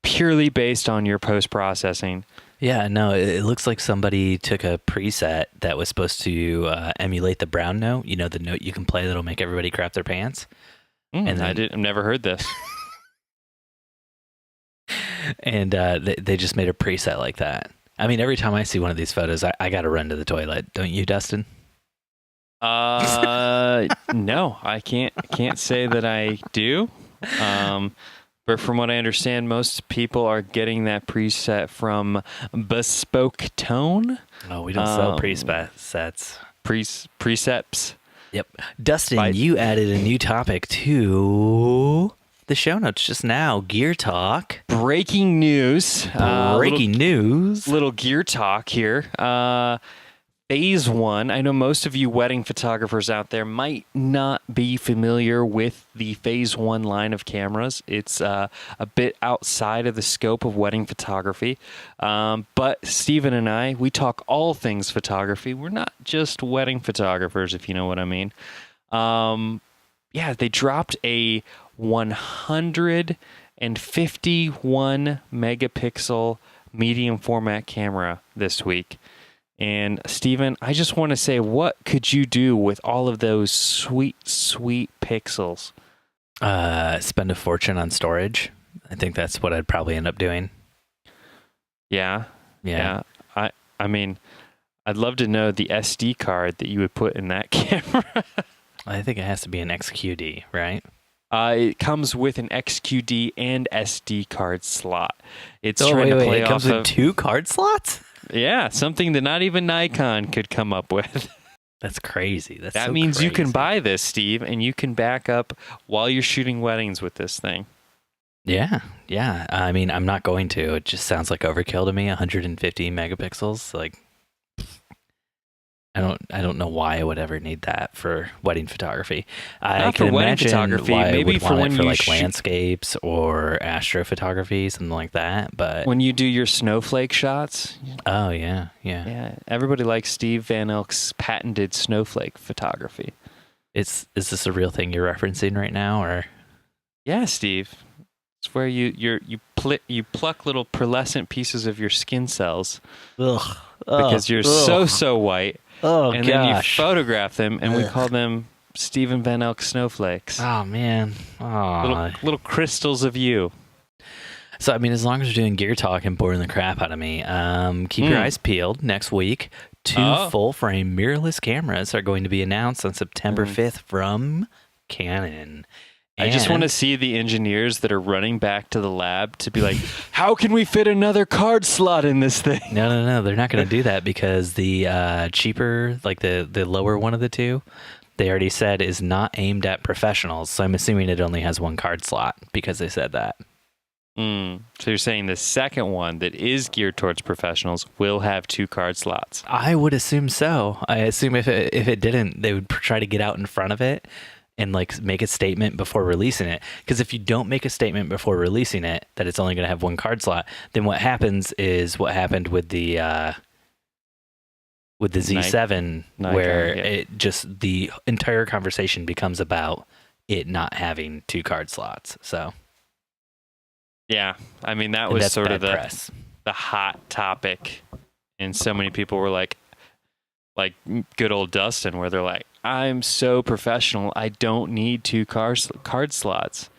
purely based on your post-processing. Yeah, no, it looks like somebody took a preset that was supposed to emulate the brown note. The note you can play that'll make everybody crap their pants. And I've never heard this. And they just made a preset like that. I mean, every time I see one of these photos, I got to run to the toilet. Don't you, Dustin? No, I can't say that I do. But from what I understand, most people are getting that preset from Bespoke Tone. Oh, we don't sell presets. Precepts. Yep. Dustin, you added a new topic to the show notes just now. Gear talk. Breaking news. Little gear talk here. Phase 1. I know most of you wedding photographers out there might not be familiar with the Phase 1 line of cameras. It's a bit outside of the scope of wedding photography. But Steven and I, we talk all things photography. We're not just wedding photographers, if you know what I mean. They dropped a 151 megapixel medium format camera this week. And Steven, I just want to say, what could you do with all of those sweet, sweet pixels? Spend a fortune on storage. I think that's what I'd probably end up doing. Yeah. I mean, I'd love to know the SD card that you would put in that camera. I think it has to be an XQD, right? It comes with an XQD and SD card slot. It's trying to play it comes with 2 card slots? Yeah, something that not even Nikon could come up with. That's crazy. That means you can buy this, Steve, and you can back up while you're shooting weddings with this thing. Yeah. I mean, I'm not going to. It just sounds like overkill to me. 150 megapixels. Like, I don't know why I would ever need that for wedding photography. I can imagine photography, why maybe I would want it for like landscapes or astrophotography, something like that. But when you do your snowflake shots, oh yeah. Everybody likes Steve Van Elk's patented snowflake photography. Is this a real thing you're referencing right now, or? Yeah, Steve. It's where you pluck little pearlescent pieces of your skin cells because you're so white. Oh, and then you photograph them, and we call them Steven Van Elk snowflakes. Oh, man. Oh. Little crystals of you. So, I mean, as long as we're doing gear talk and boring the crap out of me, keep your eyes peeled. Next week, 2 full-frame mirrorless cameras are going to be announced on September 5th from Canon. I just want to see the engineers that are running back to the lab to be like, how can we fit another card slot in this thing? No. They're not going to do that because the cheaper, like the lower one of the 2, they already said is not aimed at professionals. So I'm assuming it only has 1 card slot because they said that. So you're saying the second one that is geared towards professionals will have 2 card slots? I would assume so. I assume if it didn't, they would try to get out in front of it and like make a statement before releasing it. Because if you don't make a statement before releasing it that it's only going to have 1 card slot, then what happens is what happened with the Z7, where it just the entire conversation becomes about it not having 2 card slots. So yeah, I mean that was sort of the hot topic, and so many people were like good old Dustin, where they're like, I'm so professional, I don't need 2 card slots.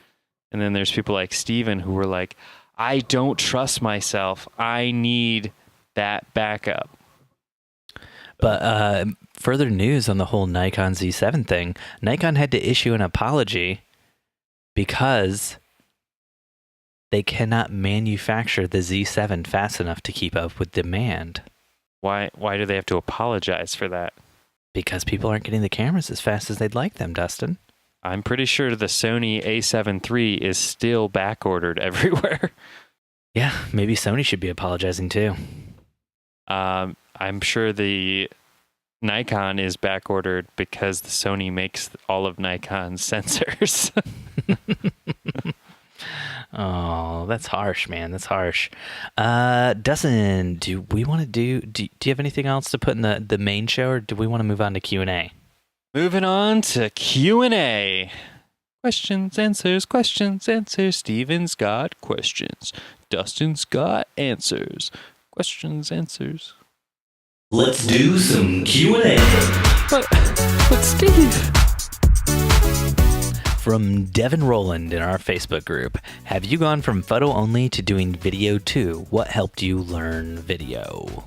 And then there's people like Steven who were like, I don't trust myself, I need that backup. But further news on the whole Nikon Z7 thing, Nikon had to issue an apology because they cannot manufacture the Z7 fast enough to keep up with demand. Why do they have to apologize for that? Because people aren't getting the cameras as fast as they'd like them, Dustin. I'm pretty sure the Sony A7 III is still back-ordered everywhere. Yeah, maybe Sony should be apologizing too. I'm sure the Nikon is back-ordered because the Sony makes all of Nikon's sensors. Oh, that's harsh, man. That's harsh. Dustin, do we want to do you have anything else to put in the main show, or do we want to move on to Q&A? Moving on to Q&A. Questions, answers. Steven's got questions. Dustin's got answers. Questions, answers. Let's do some Q&A. But Steve... From Devin Rowland in our Facebook group, have you gone from photo only to doing video too? What helped you learn video?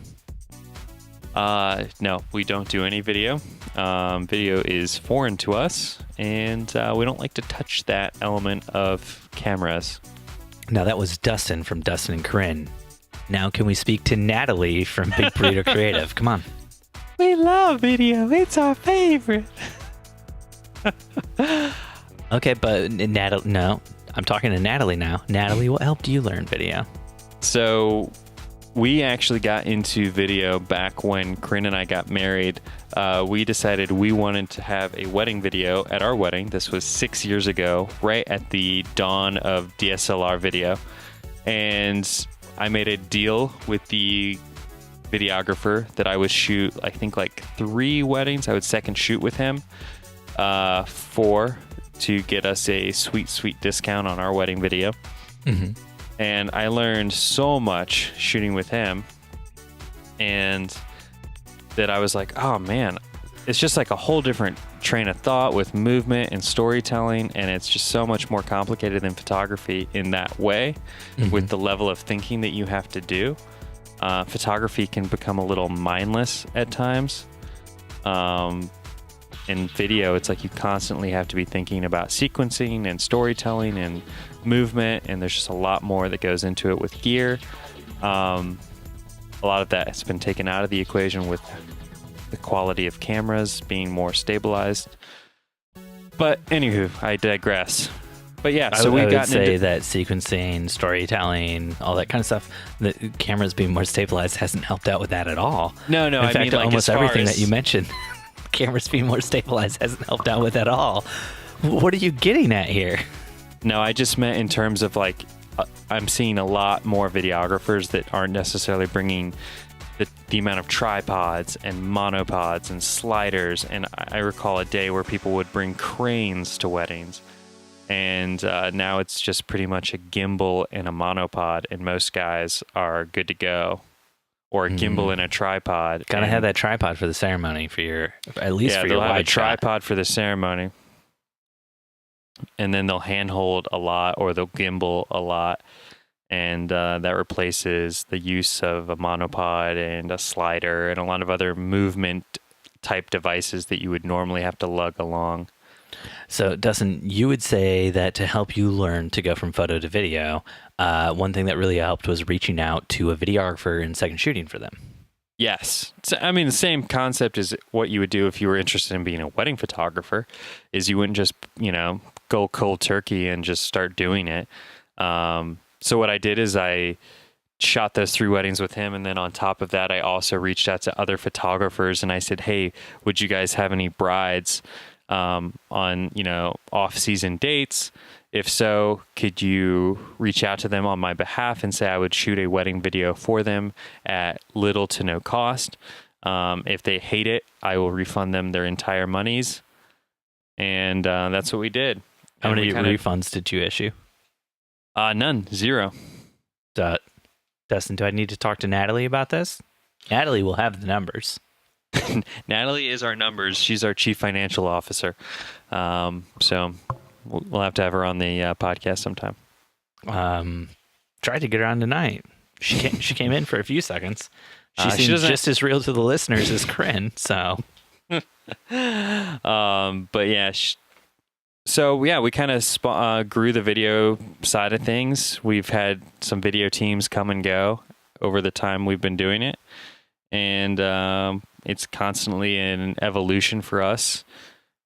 No, we don't do any video. Video is foreign to us, and we don't like to touch that element of cameras. Now that was Dustin from Dustin and Corinne. Now can we speak to Natalie from Big Burrito Creative? Come on. We love video. It's our favorite. Okay, but Natalie, no, I'm talking to Natalie now. Natalie, what helped you learn video? So we actually got into video back when Corinne and I got married. We decided we wanted to have a wedding video at our wedding. This was 6 years ago, right at the dawn of DSLR video. And I made a deal with the videographer that I would shoot, I think, like 3 weddings. I would second shoot with him, 4, to get us a sweet discount on our wedding video. Mm-hmm. And I learned so much shooting with him, and that I was like, oh man, it's just like a whole different train of thought with movement and storytelling, and it's just so much more complicated than photography in that way, with the level of thinking that you have to do. Photography can become a little mindless at times. In video, it's like you constantly have to be thinking about sequencing and storytelling and movement, and there's just a lot more that goes into it with gear. A lot of that has been taken out of the equation with the quality of cameras being more stabilized. But anywho, I digress. But yeah, so I would say that sequencing, storytelling, all that kind of stuff, the cameras being more stabilized hasn't helped out with that at all. No, in I fact, mean, like, almost everything that you mentioned, cameras being more stabilized hasn't helped out with at all. What are you getting at here? No, I just meant in terms of like, I'm seeing a lot more videographers that aren't necessarily bringing the amount of tripods and monopods and sliders. And I recall a day where people would bring cranes to weddings. And now it's just pretty much a gimbal and a monopod, and most guys are good to go. Or a gimbal and a tripod. Gotta have that tripod for the ceremony, for your, at least for your wide shot. They'll have a tripod for the ceremony. And then they'll handhold a lot, or they'll gimbal a lot. And that replaces the use of a monopod and a slider and a lot of other movement type devices that you would normally have to lug along. So, Dustin, you would say that to help you learn to go from photo to video, one thing that really helped was reaching out to a videographer and second shooting for them. Yes. So, I mean, the same concept is what you would do if you were interested in being a wedding photographer, is you wouldn't just, go cold turkey and just start doing it. So what I did is I shot those 3 weddings with him, and then on top of that, I also reached out to other photographers, and I said, hey, would you guys have any brides on, off-season dates? If so, could you reach out to them on my behalf and say I would shoot a wedding video for them at little to no cost? If they hate it, I will refund them their entire monies. And that's what we did. How many refunds did you issue? None. 0. Dustin, do I need to talk to Natalie about this? Natalie will have the numbers. Natalie is our numbers. She's our chief financial officer. So we'll have to have her on the podcast sometime. Tried to get her on tonight. She came in for a few seconds. She seems just as real to the listeners as Corinne. So, but yeah. We kind of grew the video side of things. We've had some video teams come and go over the time we've been doing it. And it's constantly an evolution for us.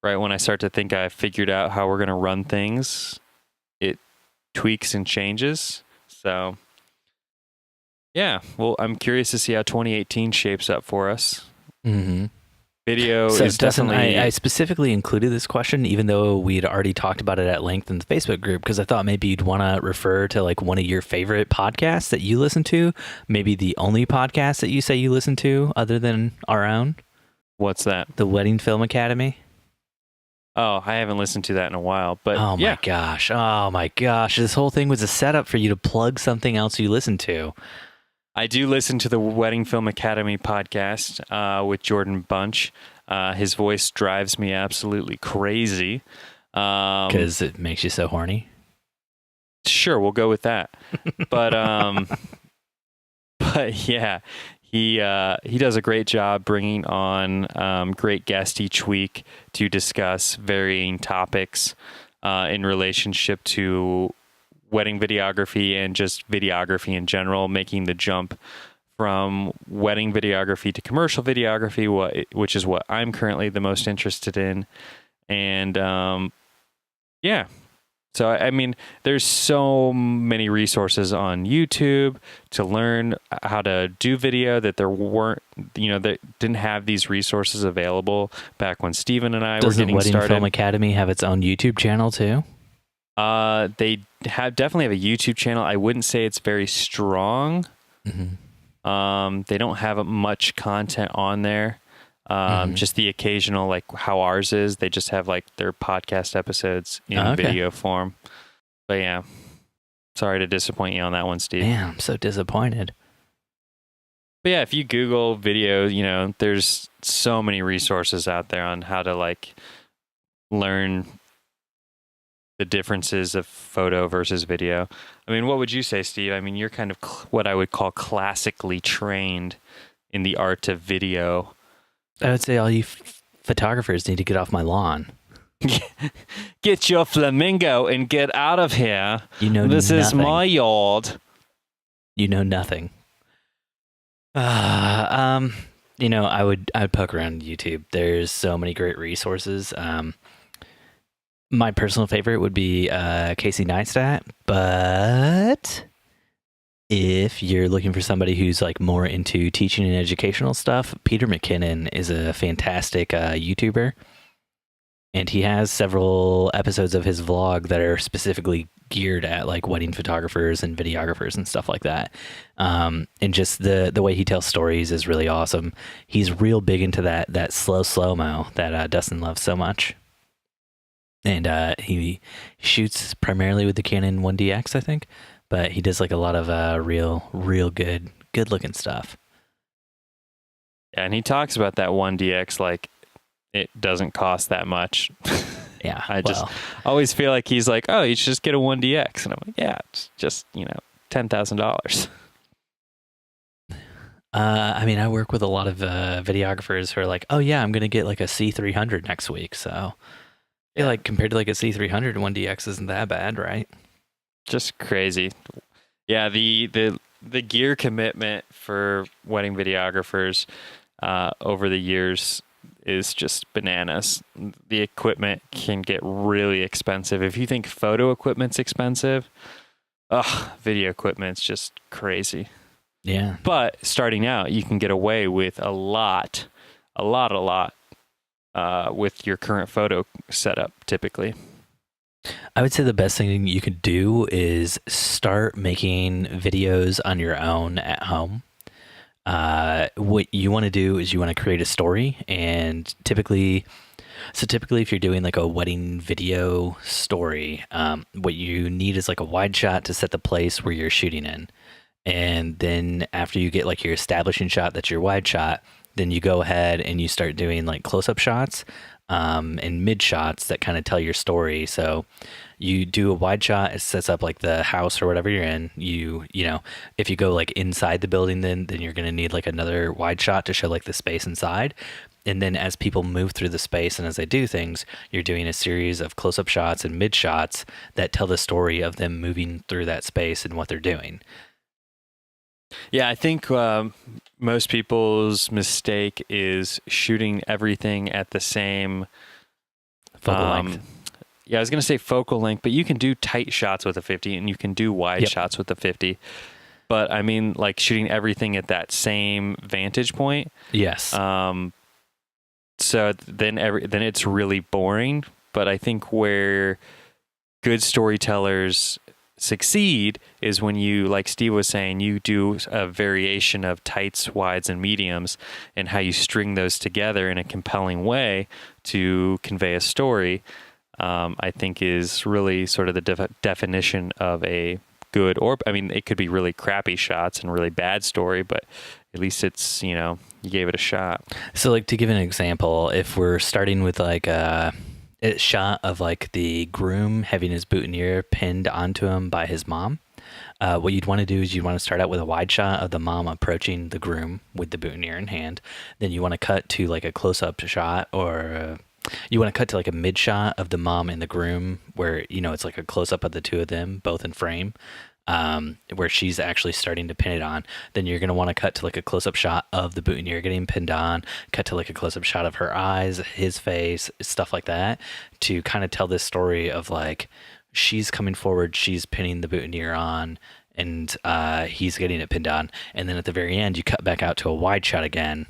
Right when I start to think I've figured out how we're going to run things, it tweaks and changes. So, yeah. Well, I'm curious to see how 2018 shapes up for us. Mm-hmm. Video is definitely... I specifically included this question, even though we'd already talked about it at length in the Facebook group, because I thought maybe you'd want to refer to like one of your favorite podcasts that you listen to, maybe the only podcast that you say you listen to other than our own. What's that? The Wedding Film Academy. Oh, I haven't listened to that in a while, but oh my gosh. This whole thing was a setup for you to plug something else you listen to. I do listen to the Wedding Film Academy podcast with Jordan Bunch. His voice drives me absolutely crazy. Because it makes you so horny? Sure, we'll go with that. But yeah, he does a great job bringing on great guests each week to discuss varying topics in relationship to wedding videography and just videography in general, making the jump from wedding videography to commercial videography, which is what I'm currently the most interested in. And yeah. So, I mean, there's so many resources on YouTube to learn how to do video that there weren't, that didn't have these resources available back when Steven and I were getting started. Does the Wedding Film Academy have its own YouTube channel too? They definitely have a YouTube channel. I wouldn't say it's very strong. Mm-hmm. They don't have much content on there. Just the occasional, like how ours is. They just have like their podcast episodes in video form. But yeah. Sorry to disappoint you on that one, Steve. Man, I'm so disappointed. But yeah, if you Google video, there's so many resources out there on how to like learn the differences of photo versus video. I mean, what would you say, Steve? I mean, you're kind of what I would call classically trained in the art of video. I would say all you photographers need to get off my lawn. Get your flamingo and get out of here. This nothing. Is my yard. You know nothing. I'd poke around YouTube. There's so many great resources. My personal favorite would be Casey Neistat, but if you're looking for somebody who's like more into teaching and educational stuff, Peter McKinnon is a fantastic YouTuber, and he has several episodes of his vlog that are specifically geared at like wedding photographers and videographers and stuff like that. And just the way he tells stories is really awesome. He's real big into that slow-mo that Dustin loves so much. And he shoots primarily with the Canon 1DX, I think, but he does like a lot of real good looking stuff. Yeah, and he talks about that 1DX like it doesn't cost that much. Yeah, I just always feel like he's like, oh, you should just get a 1DX, and I'm like, yeah, it's just $10,000. I mean, I work with a lot of videographers who are like, oh yeah, I'm gonna get like a C300 next week, so. Yeah, like compared to like a C300, 1DX isn't that bad, right? Just crazy. Yeah, the gear commitment for wedding videographers over the years is just bananas. The equipment can get really expensive. If you think photo equipment's expensive, video equipment's just crazy. Yeah. But starting out, you can get away with a lot. With your current photo setup, typically. I would say the best thing you could do is start making videos on your own at home. What you want to do is you want to create a story, and typically if you're doing like a wedding video story, what you need is like a wide shot to set the place where you're shooting in. And then after you get like your establishing shot, that's your wide shot, then you go ahead and you start doing like close-up shots and mid shots that kind of tell your story. So you do a wide shot, it sets up like the house or whatever you're in. If you go like inside the building, then you're going to need like another wide shot to show like the space inside. And then as people move through the space and as they do things, you're doing a series of close-up shots and mid shots that tell the story of them moving through that space and what they're doing. Yeah, I think most people's mistake is shooting everything at the same focal length. Yeah, I was going to say focal length, but you can do tight shots with a 50 and you can do wide shots with a 50. But I mean, like shooting everything at that same vantage point. Yes. So then it's really boring. But I think where good storytellers succeed is when you, like Steve was saying, you do a variation of tights, wides, and mediums, and how you string those together in a compelling way to convey a story, I think is really sort of the definition of a good, or I mean, it could be really crappy shots and really bad story, but at least it's, you gave it a shot. So like to give an example, if we're starting with like a shot of like the groom having his boutonniere pinned onto him by his mom, what you'd want to do is you'd want to start out with a wide shot of the mom approaching the groom with the boutonniere in hand. Then you want to cut to like a close-up shot, or you want to cut to like a mid shot of the mom and the groom where, it's like a close-up of the two of them both in frame, where she's actually starting to pin it on. Then you're going to want to cut to like a close-up shot of the boutonniere getting pinned on, cut to like a close-up shot of her eyes, his face, stuff like that, to kind of tell this story of like, she's coming forward, she's pinning the boutonniere on, and he's getting it pinned on. And then at the very end, you cut back out to a wide shot again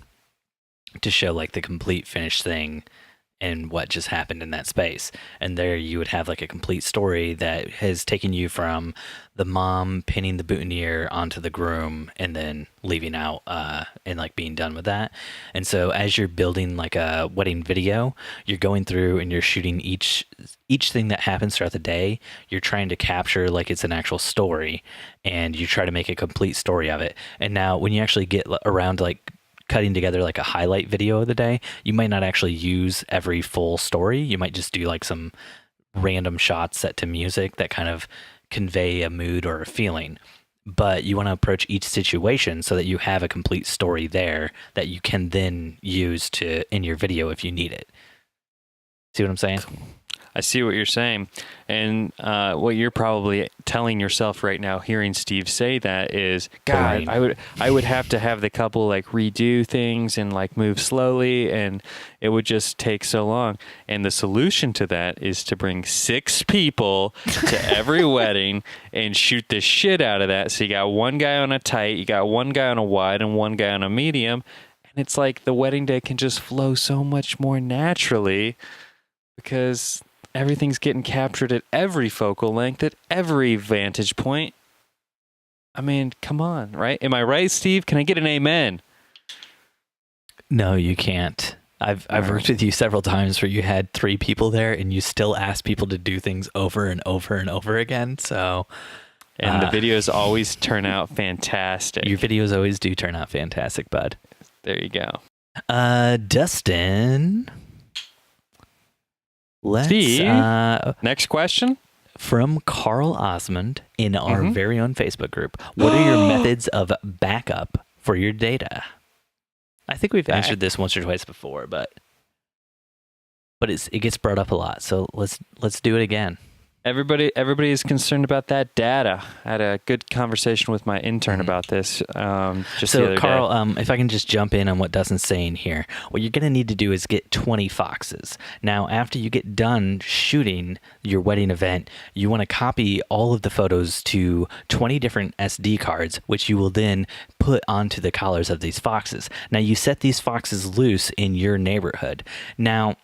to show like the complete finished thing and what just happened in that space. And there you would have like a complete story that has taken you from the mom pinning the boutonniere onto the groom and then leaving out and like being done with that. And so as you're building like a wedding video, you're going through and you're shooting each thing that happens throughout the day. You're trying to capture like it's an actual story, and you try to make a complete story of it. And now when you actually get around to like cutting together like a highlight video of the day, you might not actually use every full story. You might just do like some random shots set to music that kind of convey a mood or a feeling. But you want to approach each situation so that you have a complete story there that you can then use to in your video if you need it. See what I'm saying? I see what you're saying. And what you're probably telling yourself right now, hearing Steve say that, is, God, I would have to have the couple like redo things and like move slowly, and it would just take so long. And the solution to that is to bring 6 people to every wedding and shoot the shit out of that. So you got one guy on a tight, you got one guy on a wide, and one guy on a medium. And it's like the wedding day can just flow so much more naturally because everything's getting captured at every focal length, at every vantage point. I mean, come on, right? Am I right, Steve? Can I get an amen? No, you can't. I've worked with you several times where you had 3 people there and you still ask people to do things over and over and over again. So, and the videos always turn out fantastic. Your videos always do turn out fantastic, bud. There you go. Dustin. Steve, next question from Carl Osmond in our very own Facebook group. What are your methods of backup for your data? I think we've answered this once or twice before, but it gets brought up a lot. So let's do it again. Everybody is concerned about that data. I had a good conversation with my intern about this just the other Carl, day. If I can just jump in on what Dustin's saying here, what you're going to need to do is get 20 foxes. Now, after you get done shooting your wedding event, you want to copy all of the photos to 20 different SD cards, which you will then put onto the collars of these foxes. Now, you set these foxes loose in your neighborhood. Now,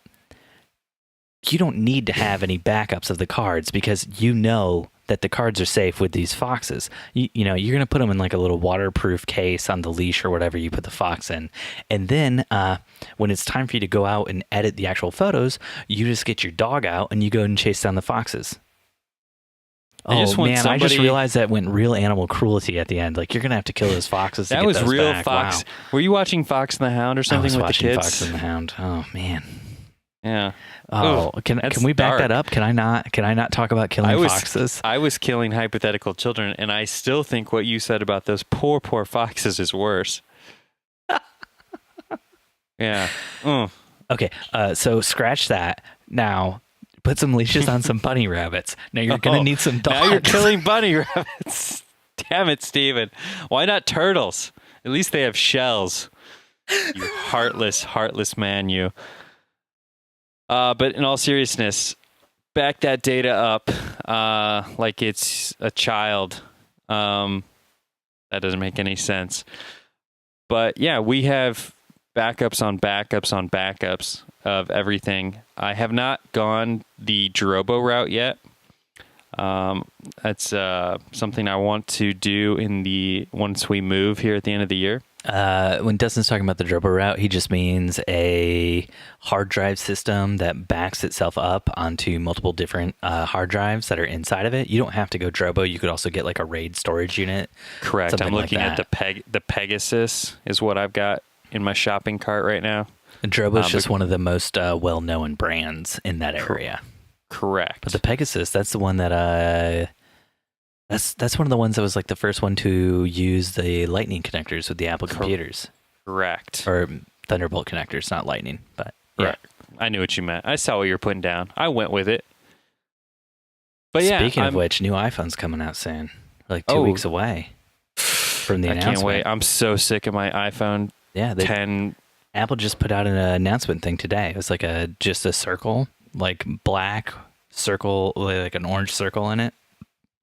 you don't need to have any backups of the cards because you know that the cards are safe with these foxes. You know, you're going to put them in like a little waterproof case on the leash or whatever you put the fox in. And then when it's time for you to go out and edit the actual photos, you just get your dog out and you go and chase down the foxes. I just realized that went real animal cruelty at the end. Like, you're going to have to kill those foxes to get those back. That was real Fox. Wow. Were you watching Fox and the Hound or something with the kids? I was watching Fox and the Hound. Oh, man. Yeah. Oh, can we back that up? Can I not talk about killing foxes? I was killing hypothetical children, and I still think what you said about those poor foxes is worse. Yeah. Okay. So scratch that. Now put some leashes on some bunny rabbits. Now you're gonna need some dogs. Now you're killing bunny rabbits. Damn it, Steven. Why not turtles? At least they have shells. You heartless man, you. But in all seriousness, back that data up like it's a child. That doesn't make any sense. But yeah, we have backups on backups on backups of everything. I have not gone the Drobo route yet. That's something I want to do once we move here at the end of the year. When Dustin's talking about the Drobo route, he just means a hard drive system that backs itself up onto multiple different hard drives that are inside of it. You don't have to go Drobo. You could also get like a RAID storage unit. Correct. I'm looking at the Pegasus is what I've got in my shopping cart right now. Drobo is just one of the most well-known brands in that area. Correct. But the Pegasus, that's the one that That's one of the ones that was like the first one to use the lightning connectors with the Apple computers. Correct. Or Thunderbolt connectors, not lightning, but yeah. Right. I knew what you meant. I saw what you were putting down. I went with it. But yeah. Speaking of which, new iPhone's coming out soon. Like 2 weeks away from the announcement. I can't wait. I'm so sick of my iPhone 10. Apple just put out an announcement thing today. It was like just a circle, like black circle, like an orange circle in it.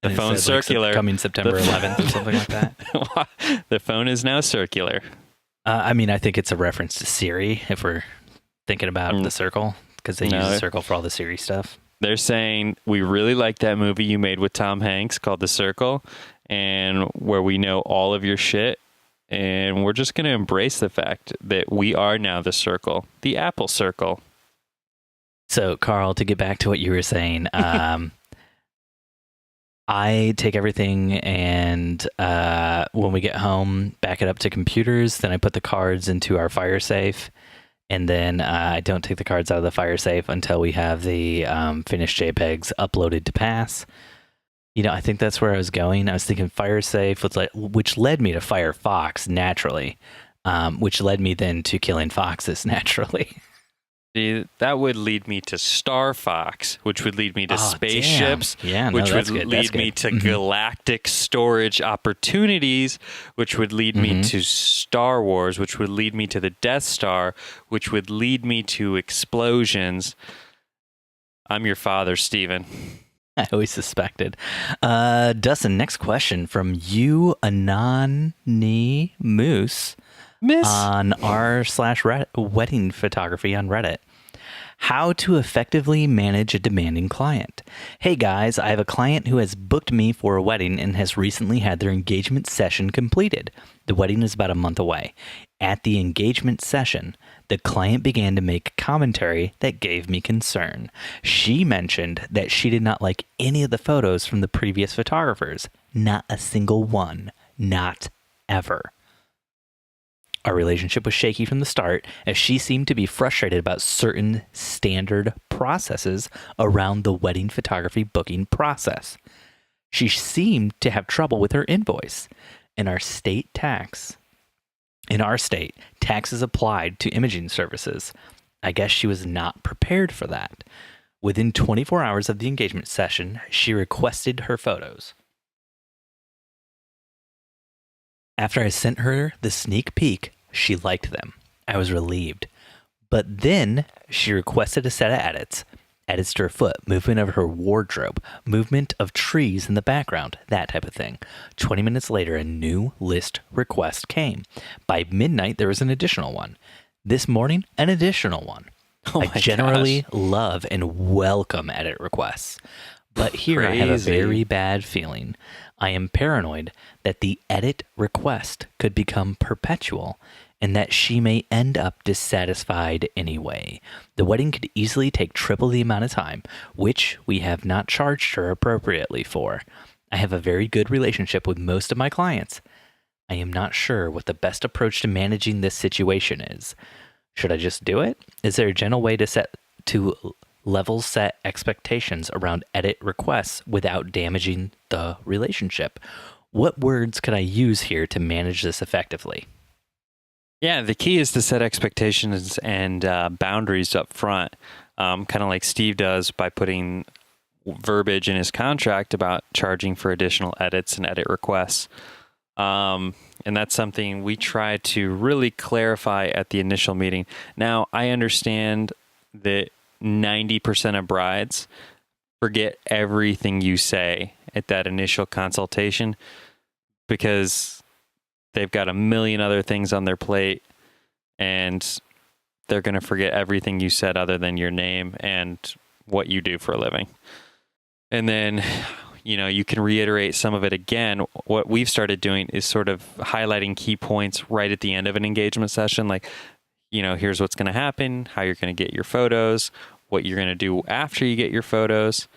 The phone's circular. Like coming September 11th or something like that. The phone is now circular. I mean, I think it's a reference to Siri if we're thinking about the circle. because they use the circle for all the serious stuff. They're saying, we really like that movie you made with Tom Hanks called The Circle, and where we know all of your shit, and we're just going to embrace the fact that we are now the circle, the Apple Circle. So, Carl, to get back to what you were saying, I take everything and when we get home, back it up to computers. Then I put the cards into our fire safe. And then I don't take the cards out of the fire safe until we have the finished JPEGs uploaded to pass. I think that's where I was going. I was thinking fire safe, which led me to Firefox naturally, which led me then to killing foxes naturally. See, that would lead me to Star Fox, which would lead me to spaceships, which would lead me to galactic storage opportunities, which would lead me to Star Wars, which would lead me to the Death Star, which would lead me to explosions. I'm your father, Steven. I always suspected. Dustin, next question from you, Anani Moose. On r/wedding photography on Reddit. How to effectively manage a demanding client. Hey guys, I have a client who has booked me for a wedding and has recently had their engagement session completed. The wedding is about a month away. At the engagement session, the client began to make commentary that gave me concern. She mentioned that she did not like any of the photos from the previous photographers. Not a single one. Not ever. Our relationship was shaky from the start, as she seemed to be frustrated about certain standard processes around the wedding photography booking process. She seemed to have trouble with her invoice. In our state, tax is applied to imaging services. I guess she was not prepared for that. Within 24 hours of the engagement session, she requested her photos. After I sent her the sneak peek, she liked them. I was relieved. But then she requested a set of edits to her foot, movement of her wardrobe, movement of trees in the background, that type of thing. 20 minutes later, a new list request came. By midnight, there was an additional one. This morning, an additional one. I generally love and welcome edit requests. But here I have a very bad feeling. I am paranoid that the edit request could become perpetual and that she may end up dissatisfied anyway. The wedding could easily take triple the amount of time, which we have not charged her appropriately for. I have a very good relationship with most of my clients. I am not sure what the best approach to managing this situation is. Should I just do it? Is there a gentle way to level set expectations around edit requests without damaging the relationship? What words could I use here to manage this effectively? Yeah, the key is to set expectations and boundaries up front, kind of like Steve does by putting verbiage in his contract about charging for additional edits and edit requests. And that's something we try to really clarify at the initial meeting. Now, I understand that 90% of brides forget everything you say at that initial consultation because they've got a million other things on their plate and they're going to forget everything you said other than your name and what you do for a living. And then, you can reiterate some of it again. What we've started doing is sort of highlighting key points right at the end of an engagement session. Like, here's what's going to happen, how you're going to get your photos, what you're going to do after you get your photos.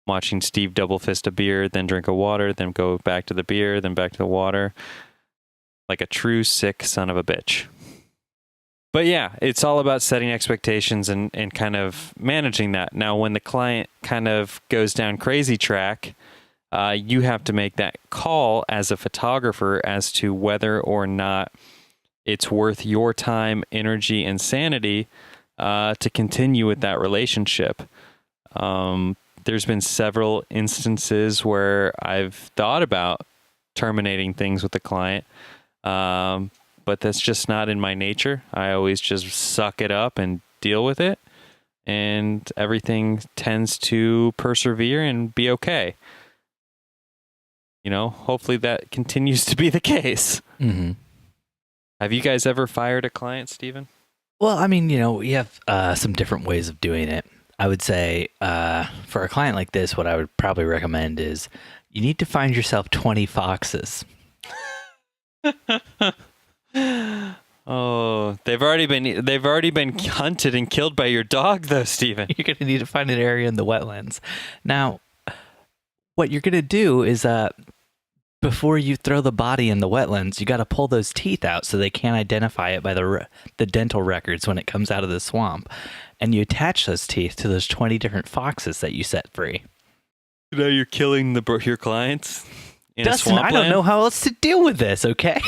Watching Steve double fist a beer, then drink a water, then go back to the beer, then back to the water. Like a true sick son of a bitch. But yeah, it's all about setting expectations and kind of managing that. Now, when the client kind of goes down crazy track, you have to make that call as a photographer as to whether or not it's worth your time, energy, and sanity to continue with that relationship. There's been several instances where I've thought about terminating things with the client, but that's just not in my nature. I always just suck it up and deal with it, and everything tends to persevere and be okay. Hopefully that continues to be the case. Mm-hmm. Have you guys ever fired a client, Steven? Well, I mean, we have some different ways of doing it. I would say for a client like this, what I would probably recommend is you need to find yourself 20 foxes. Oh, they've already been hunted and killed by your dog, though, Steven. You're going to need to find an area in the wetlands. Now, what you're going to do is before you throw the body in the wetlands, you got to pull those teeth out so they can't identify it by the dental records when it comes out of the swamp. And you attach those teeth to those 20 different foxes that you set free. Now you're killing your clients in Dustin, I don't know how else to deal with this, okay?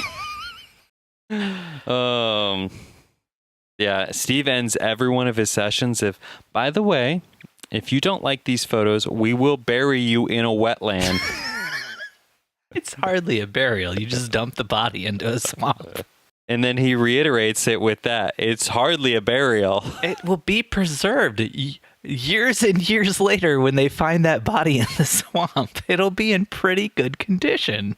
Yeah, Steve ends every one of his sessions by the way, if you don't like these photos, we will bury you in a wetland. It's hardly a burial. You just dump the body into a swamp. And then he reiterates it with that. It's hardly a burial. It will be preserved years and years later when they find that body in the swamp. It'll be in pretty good condition.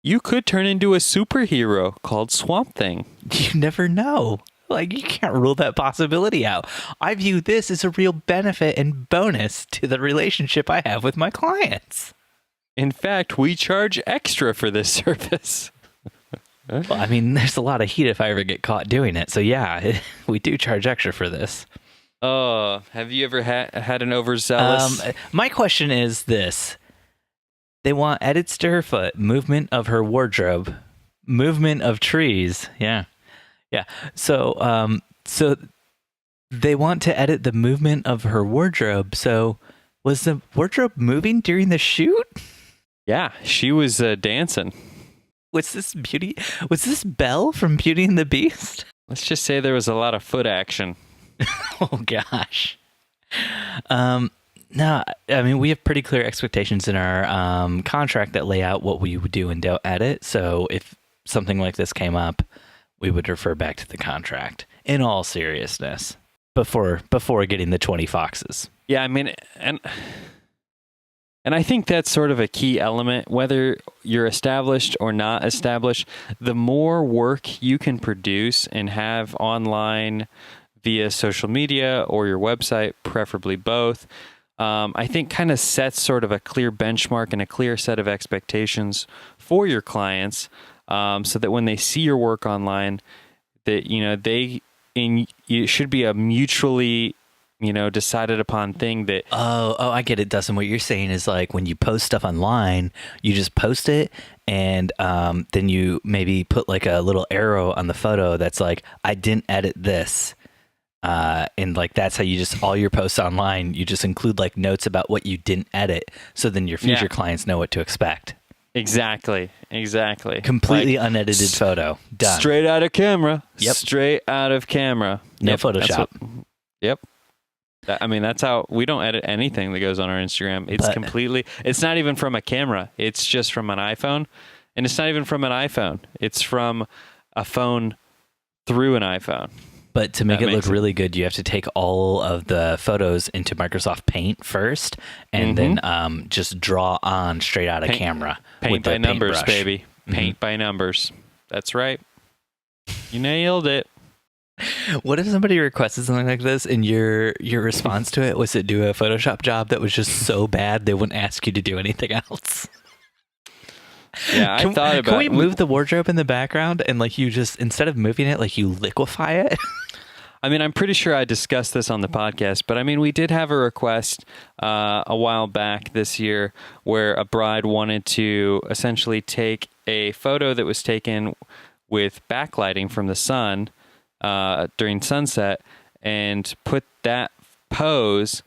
You could turn into a superhero called Swamp Thing. You never know. Like, you can't rule that possibility out. I view this as a real benefit and bonus to the relationship I have with my clients. In fact, we charge extra for this service. Well, I mean, there's a lot of heat if I ever get caught doing it. So, yeah, we do charge extra for this. Oh, have you ever had an overzealous? My question is this. They want edits to her foot, movement of her wardrobe, movement of trees. Yeah. Yeah. So they want to edit the movement of her wardrobe. So was the wardrobe moving during the shoot? Yeah, she was dancing. Was this Belle from Beauty and the Beast? Let's just say there was a lot of foot action. Oh, gosh. No, I mean, we have pretty clear expectations in our contract that lay out what we would do and don't edit. So if something like this came up, we would refer back to the contract in all seriousness before getting the 20 foxes. Yeah, I mean, and I think that's sort of a key element, whether you're established or not established. The more work you can produce and have online via social media or your website, preferably both, I think kind of sets sort of a clear benchmark and a clear set of expectations for your clients, so that when they see your work online, that it should be a mutually decided upon thing that... Oh, I get it, Dustin. What you're saying is like when you post stuff online, you just post it and then you maybe put like a little arrow on the photo that's like, I didn't edit this. And like that's how you just all your posts online, you just include like notes about what you didn't edit. So then your future clients know what to expect. Exactly. Completely like, unedited photo. Done. Straight out of camera. Yep. Straight out of camera. No Photoshop. Yep. I mean, that's how we don't edit anything that goes on our Instagram. It's not even from a camera. It's just from an iPhone. And it's not even from an iPhone. It's from a phone through an iPhone. But to make it look really good, you have to take all of the photos into Microsoft Paint first and then just draw on straight out of camera. Paint by numbers, baby. Paint by numbers. That's right. You nailed it. What if somebody requested something like this and your response to it was to do a Photoshop job that was just so bad they wouldn't ask you to do anything else? Yeah, I thought about it. Can we move the wardrobe in the background and like you just, instead of moving it, like you liquefy it? I mean, I'm pretty sure I discussed this on the podcast, but I mean, we did have a request a while back this year where a bride wanted to essentially take a photo that was taken with backlighting from the sun during sunset and put that pose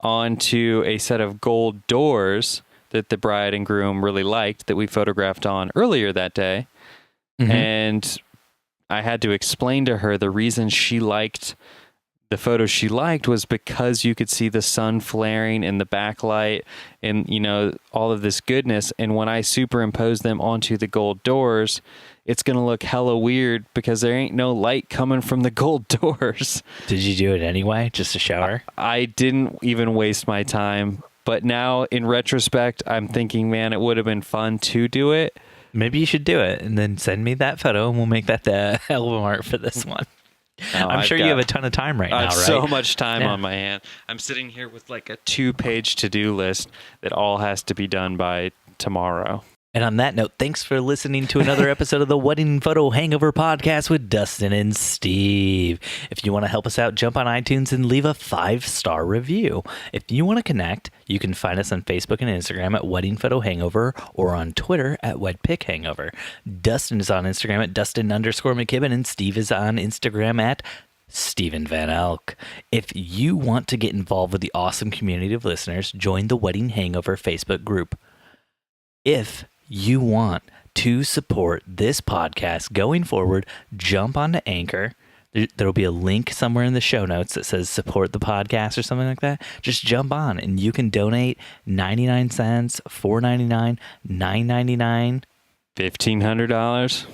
onto a set of gold doors that the bride and groom really liked that we photographed on earlier that day. And I had to explain to her the reason she liked the photo she liked was because you could see the sun flaring in the backlight and, all of this goodness. And when I superimpose them onto the gold doors, it's going to look hella weird because there ain't no light coming from the gold doors. Did you do it anyway? Just to show her? I didn't even waste my time. But now, in retrospect, I'm thinking, man, it would have been fun to do it. Maybe you should do it and then send me that photo and we'll make that the album art for this one. I'm sure you have a ton of time right now, right? So much time on my hand. I'm sitting here with like a 2-page to-do list that all has to be done by tomorrow. And on that note, thanks for listening to another episode of the Wedding Photo Hangover podcast with Dustin and Steve. If you want to help us out, jump on iTunes and leave a 5-star review. If you want to connect, you can find us on Facebook and Instagram at Wedding Photo Hangover or on Twitter at WedPic Hangover. Dustin is on Instagram at Dustin_McKibben and Steve is on Instagram at Steven Van Elk. If you want to get involved with the awesome community of listeners, join the Wedding Hangover Facebook group. If you want to support this podcast going forward, jump onto Anchor. There'll be a link somewhere in the show notes that says support the podcast or something like that. Just jump on and you can donate 99 cents, $4.99, $9.99, $1,500.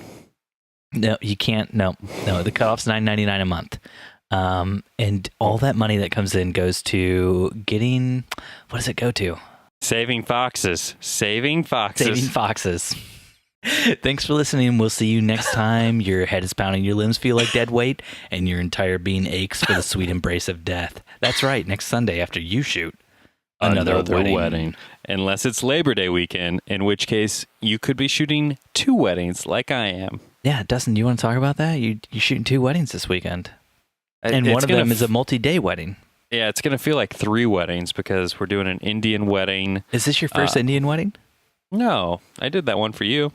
No, you can't. No, the cutoff's $9.99 a month. And all that money that comes in goes to getting, what does it go to? Saving foxes. Saving foxes. Thanks for listening. We'll see you next time. Your head is pounding, your limbs feel like dead weight, and your entire being aches for the sweet embrace of death. That's right. Next Sunday after you shoot another wedding. Unless it's Labor Day weekend, in which case you could be shooting 2 weddings like I am. Yeah, Dustin, do you want to talk about that? You're shooting 2 weddings this weekend. And one of them is a multi-day wedding. Yeah, it's going to feel like 3 weddings because we're doing an Indian wedding. Is this your first Indian wedding? No, I did that one for you.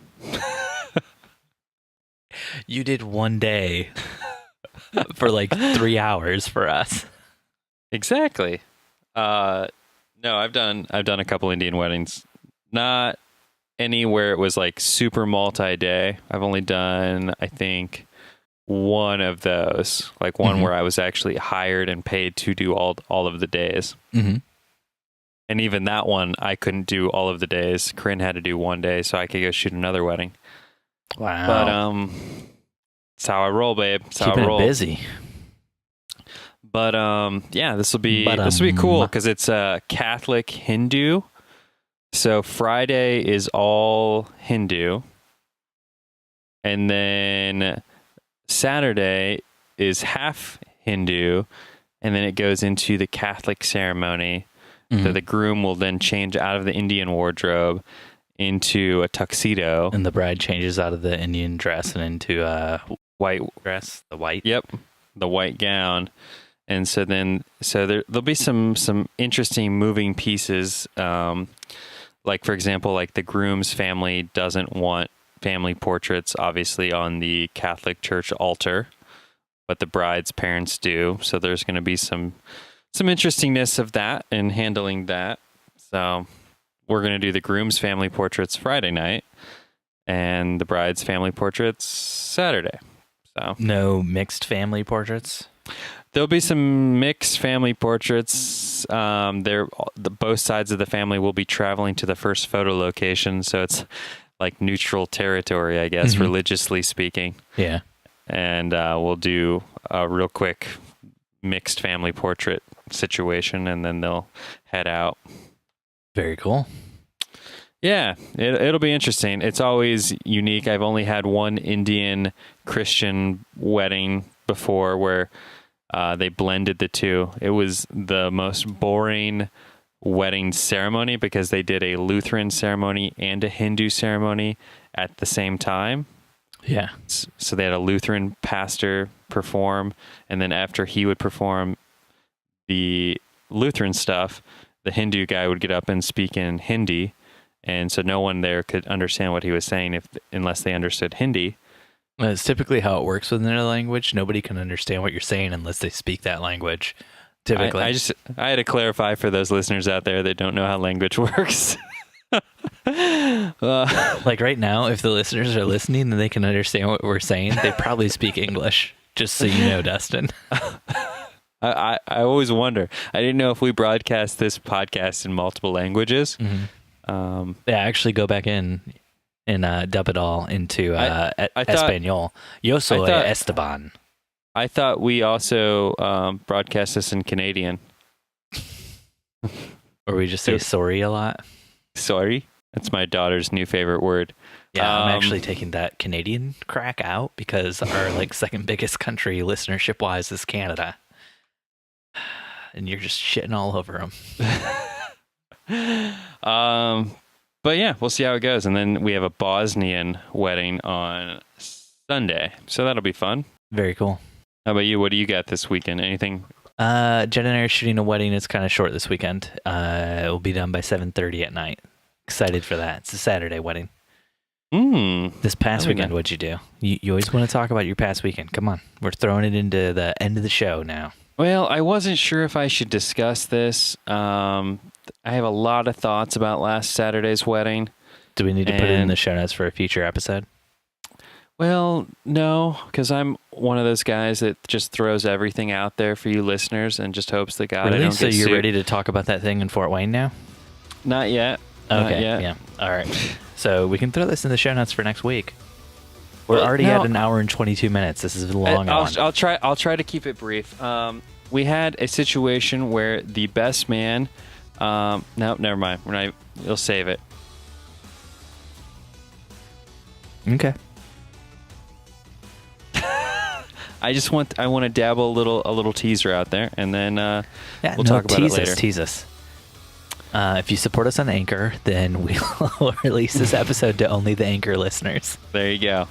You did 1 day for like 3 hours for us. Exactly. No, I've done a couple Indian weddings. Not anywhere it was like super multi-day. I've only done, I think, one of those, like one where I was actually hired and paid to do all of the days. Mm-hmm. And even that one, I couldn't do all of the days. Corinne had to do 1 day, so I could go shoot another wedding. Wow. But it's how I roll, babe. It's how I roll. Keeping it busy. But yeah, this will be cool because it's Catholic Hindu. So Friday is all Hindu, and then Saturday is half Hindu, and then it goes into the Catholic ceremony. Mm-hmm. So the groom will then change out of the Indian wardrobe into a tuxedo. And the bride changes out of the Indian dress and into a white dress, the white. Yep, the white gown. And so there'll be some interesting moving pieces. Like, for example, like the groom's family doesn't want family portraits, obviously, on the Catholic Church altar, but the bride's parents do. So there's going to be some interestingness of that and handling that. So we're going to do the groom's family portraits Friday night and the bride's family portraits Saturday. So no mixed family portraits? There'll be some mixed family portraits. Both sides of the family will be traveling to the first photo location, so it's like neutral territory, I guess, religiously speaking. Yeah. And we'll do a real quick mixed family portrait situation, and then they'll head out. Very cool. Yeah, it'll be interesting. It's always unique. I've only had one Indian Christian wedding before where they blended the two. It was the most boring wedding ceremony because they did a Lutheran ceremony and a Hindu ceremony at the same time. Yeah. So they had a Lutheran pastor perform, and then after he would perform the Lutheran stuff, the Hindu guy would get up and speak in Hindi, and so no one there could understand what he was saying unless they understood Hindi. It's typically how it works within a language. Nobody can understand what you're saying unless they speak that language. Typically, I had to clarify for those listeners out there that don't know how language works. Like right now, if the listeners are listening and they can understand what we're saying, they probably speak English. Just so you know, Dustin. I always wonder. I didn't know if we broadcast this podcast in multiple languages. Yeah, actually go back in and dub it all into Espanol. Yo soy Esteban. I thought we also broadcast this in Canadian. Or we just say sorry a lot. Sorry? That's my daughter's new favorite word. Yeah, I'm actually taking that Canadian crack out because our like second biggest country listenership wise is Canada, and you're just shitting all over them. But yeah, we'll see how it goes, and then we have a Bosnian wedding on Sunday, so that'll be fun. Very cool. How about you? What do you got this weekend? Anything? Jen and I are shooting a wedding. It's kind of short this weekend. It will be done by 7:30 at night. Excited for that. It's a Saturday wedding. This past weekend, what'd you do? You always want to talk about your past weekend. Come on. We're throwing it into the end of the show now. Well, I wasn't sure if I should discuss this. I have a lot of thoughts about last Saturday's wedding. Do we need to put it in the show notes for a future episode? Well, no, because I'm one of those guys that just throws everything out there for you listeners and just hopes that God I don't get sued. So you're ready to talk about that thing in Fort Wayne now? Not yet. Okay, yeah. All right. So we can throw this in the show notes for next week. We're already at an hour and 22 minutes. This is a long one. I'll try to keep it brief. We had a situation where the best man... no, never mind. You'll save it. Okay. I want to dabble a little teaser out there, and then we'll talk about it later. Tease us. If you support us on Anchor, then we'll release this episode to only the Anchor listeners. There you go.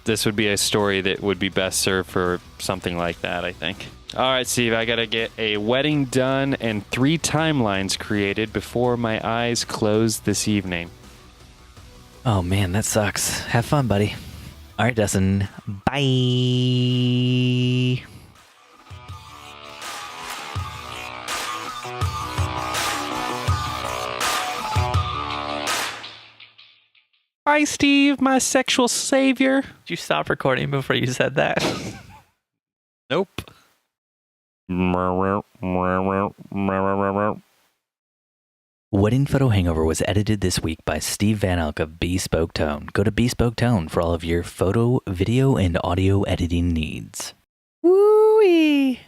This would be a story that would be best served for something like that, I think. All right, Steve, I got to get a wedding done and 3 timelines created before my eyes close this evening. Oh, man, that sucks. Have fun, buddy. All right, Dustin. Bye. Hi, Steve, my sexual savior. Did you stop recording before you said that? Nope. Wedding Photo Hangover was edited this week by Steve Van Elk of Bespoke Tone. Go to Bespoke Tone for all of your photo, video, and audio editing needs. Woo-wee!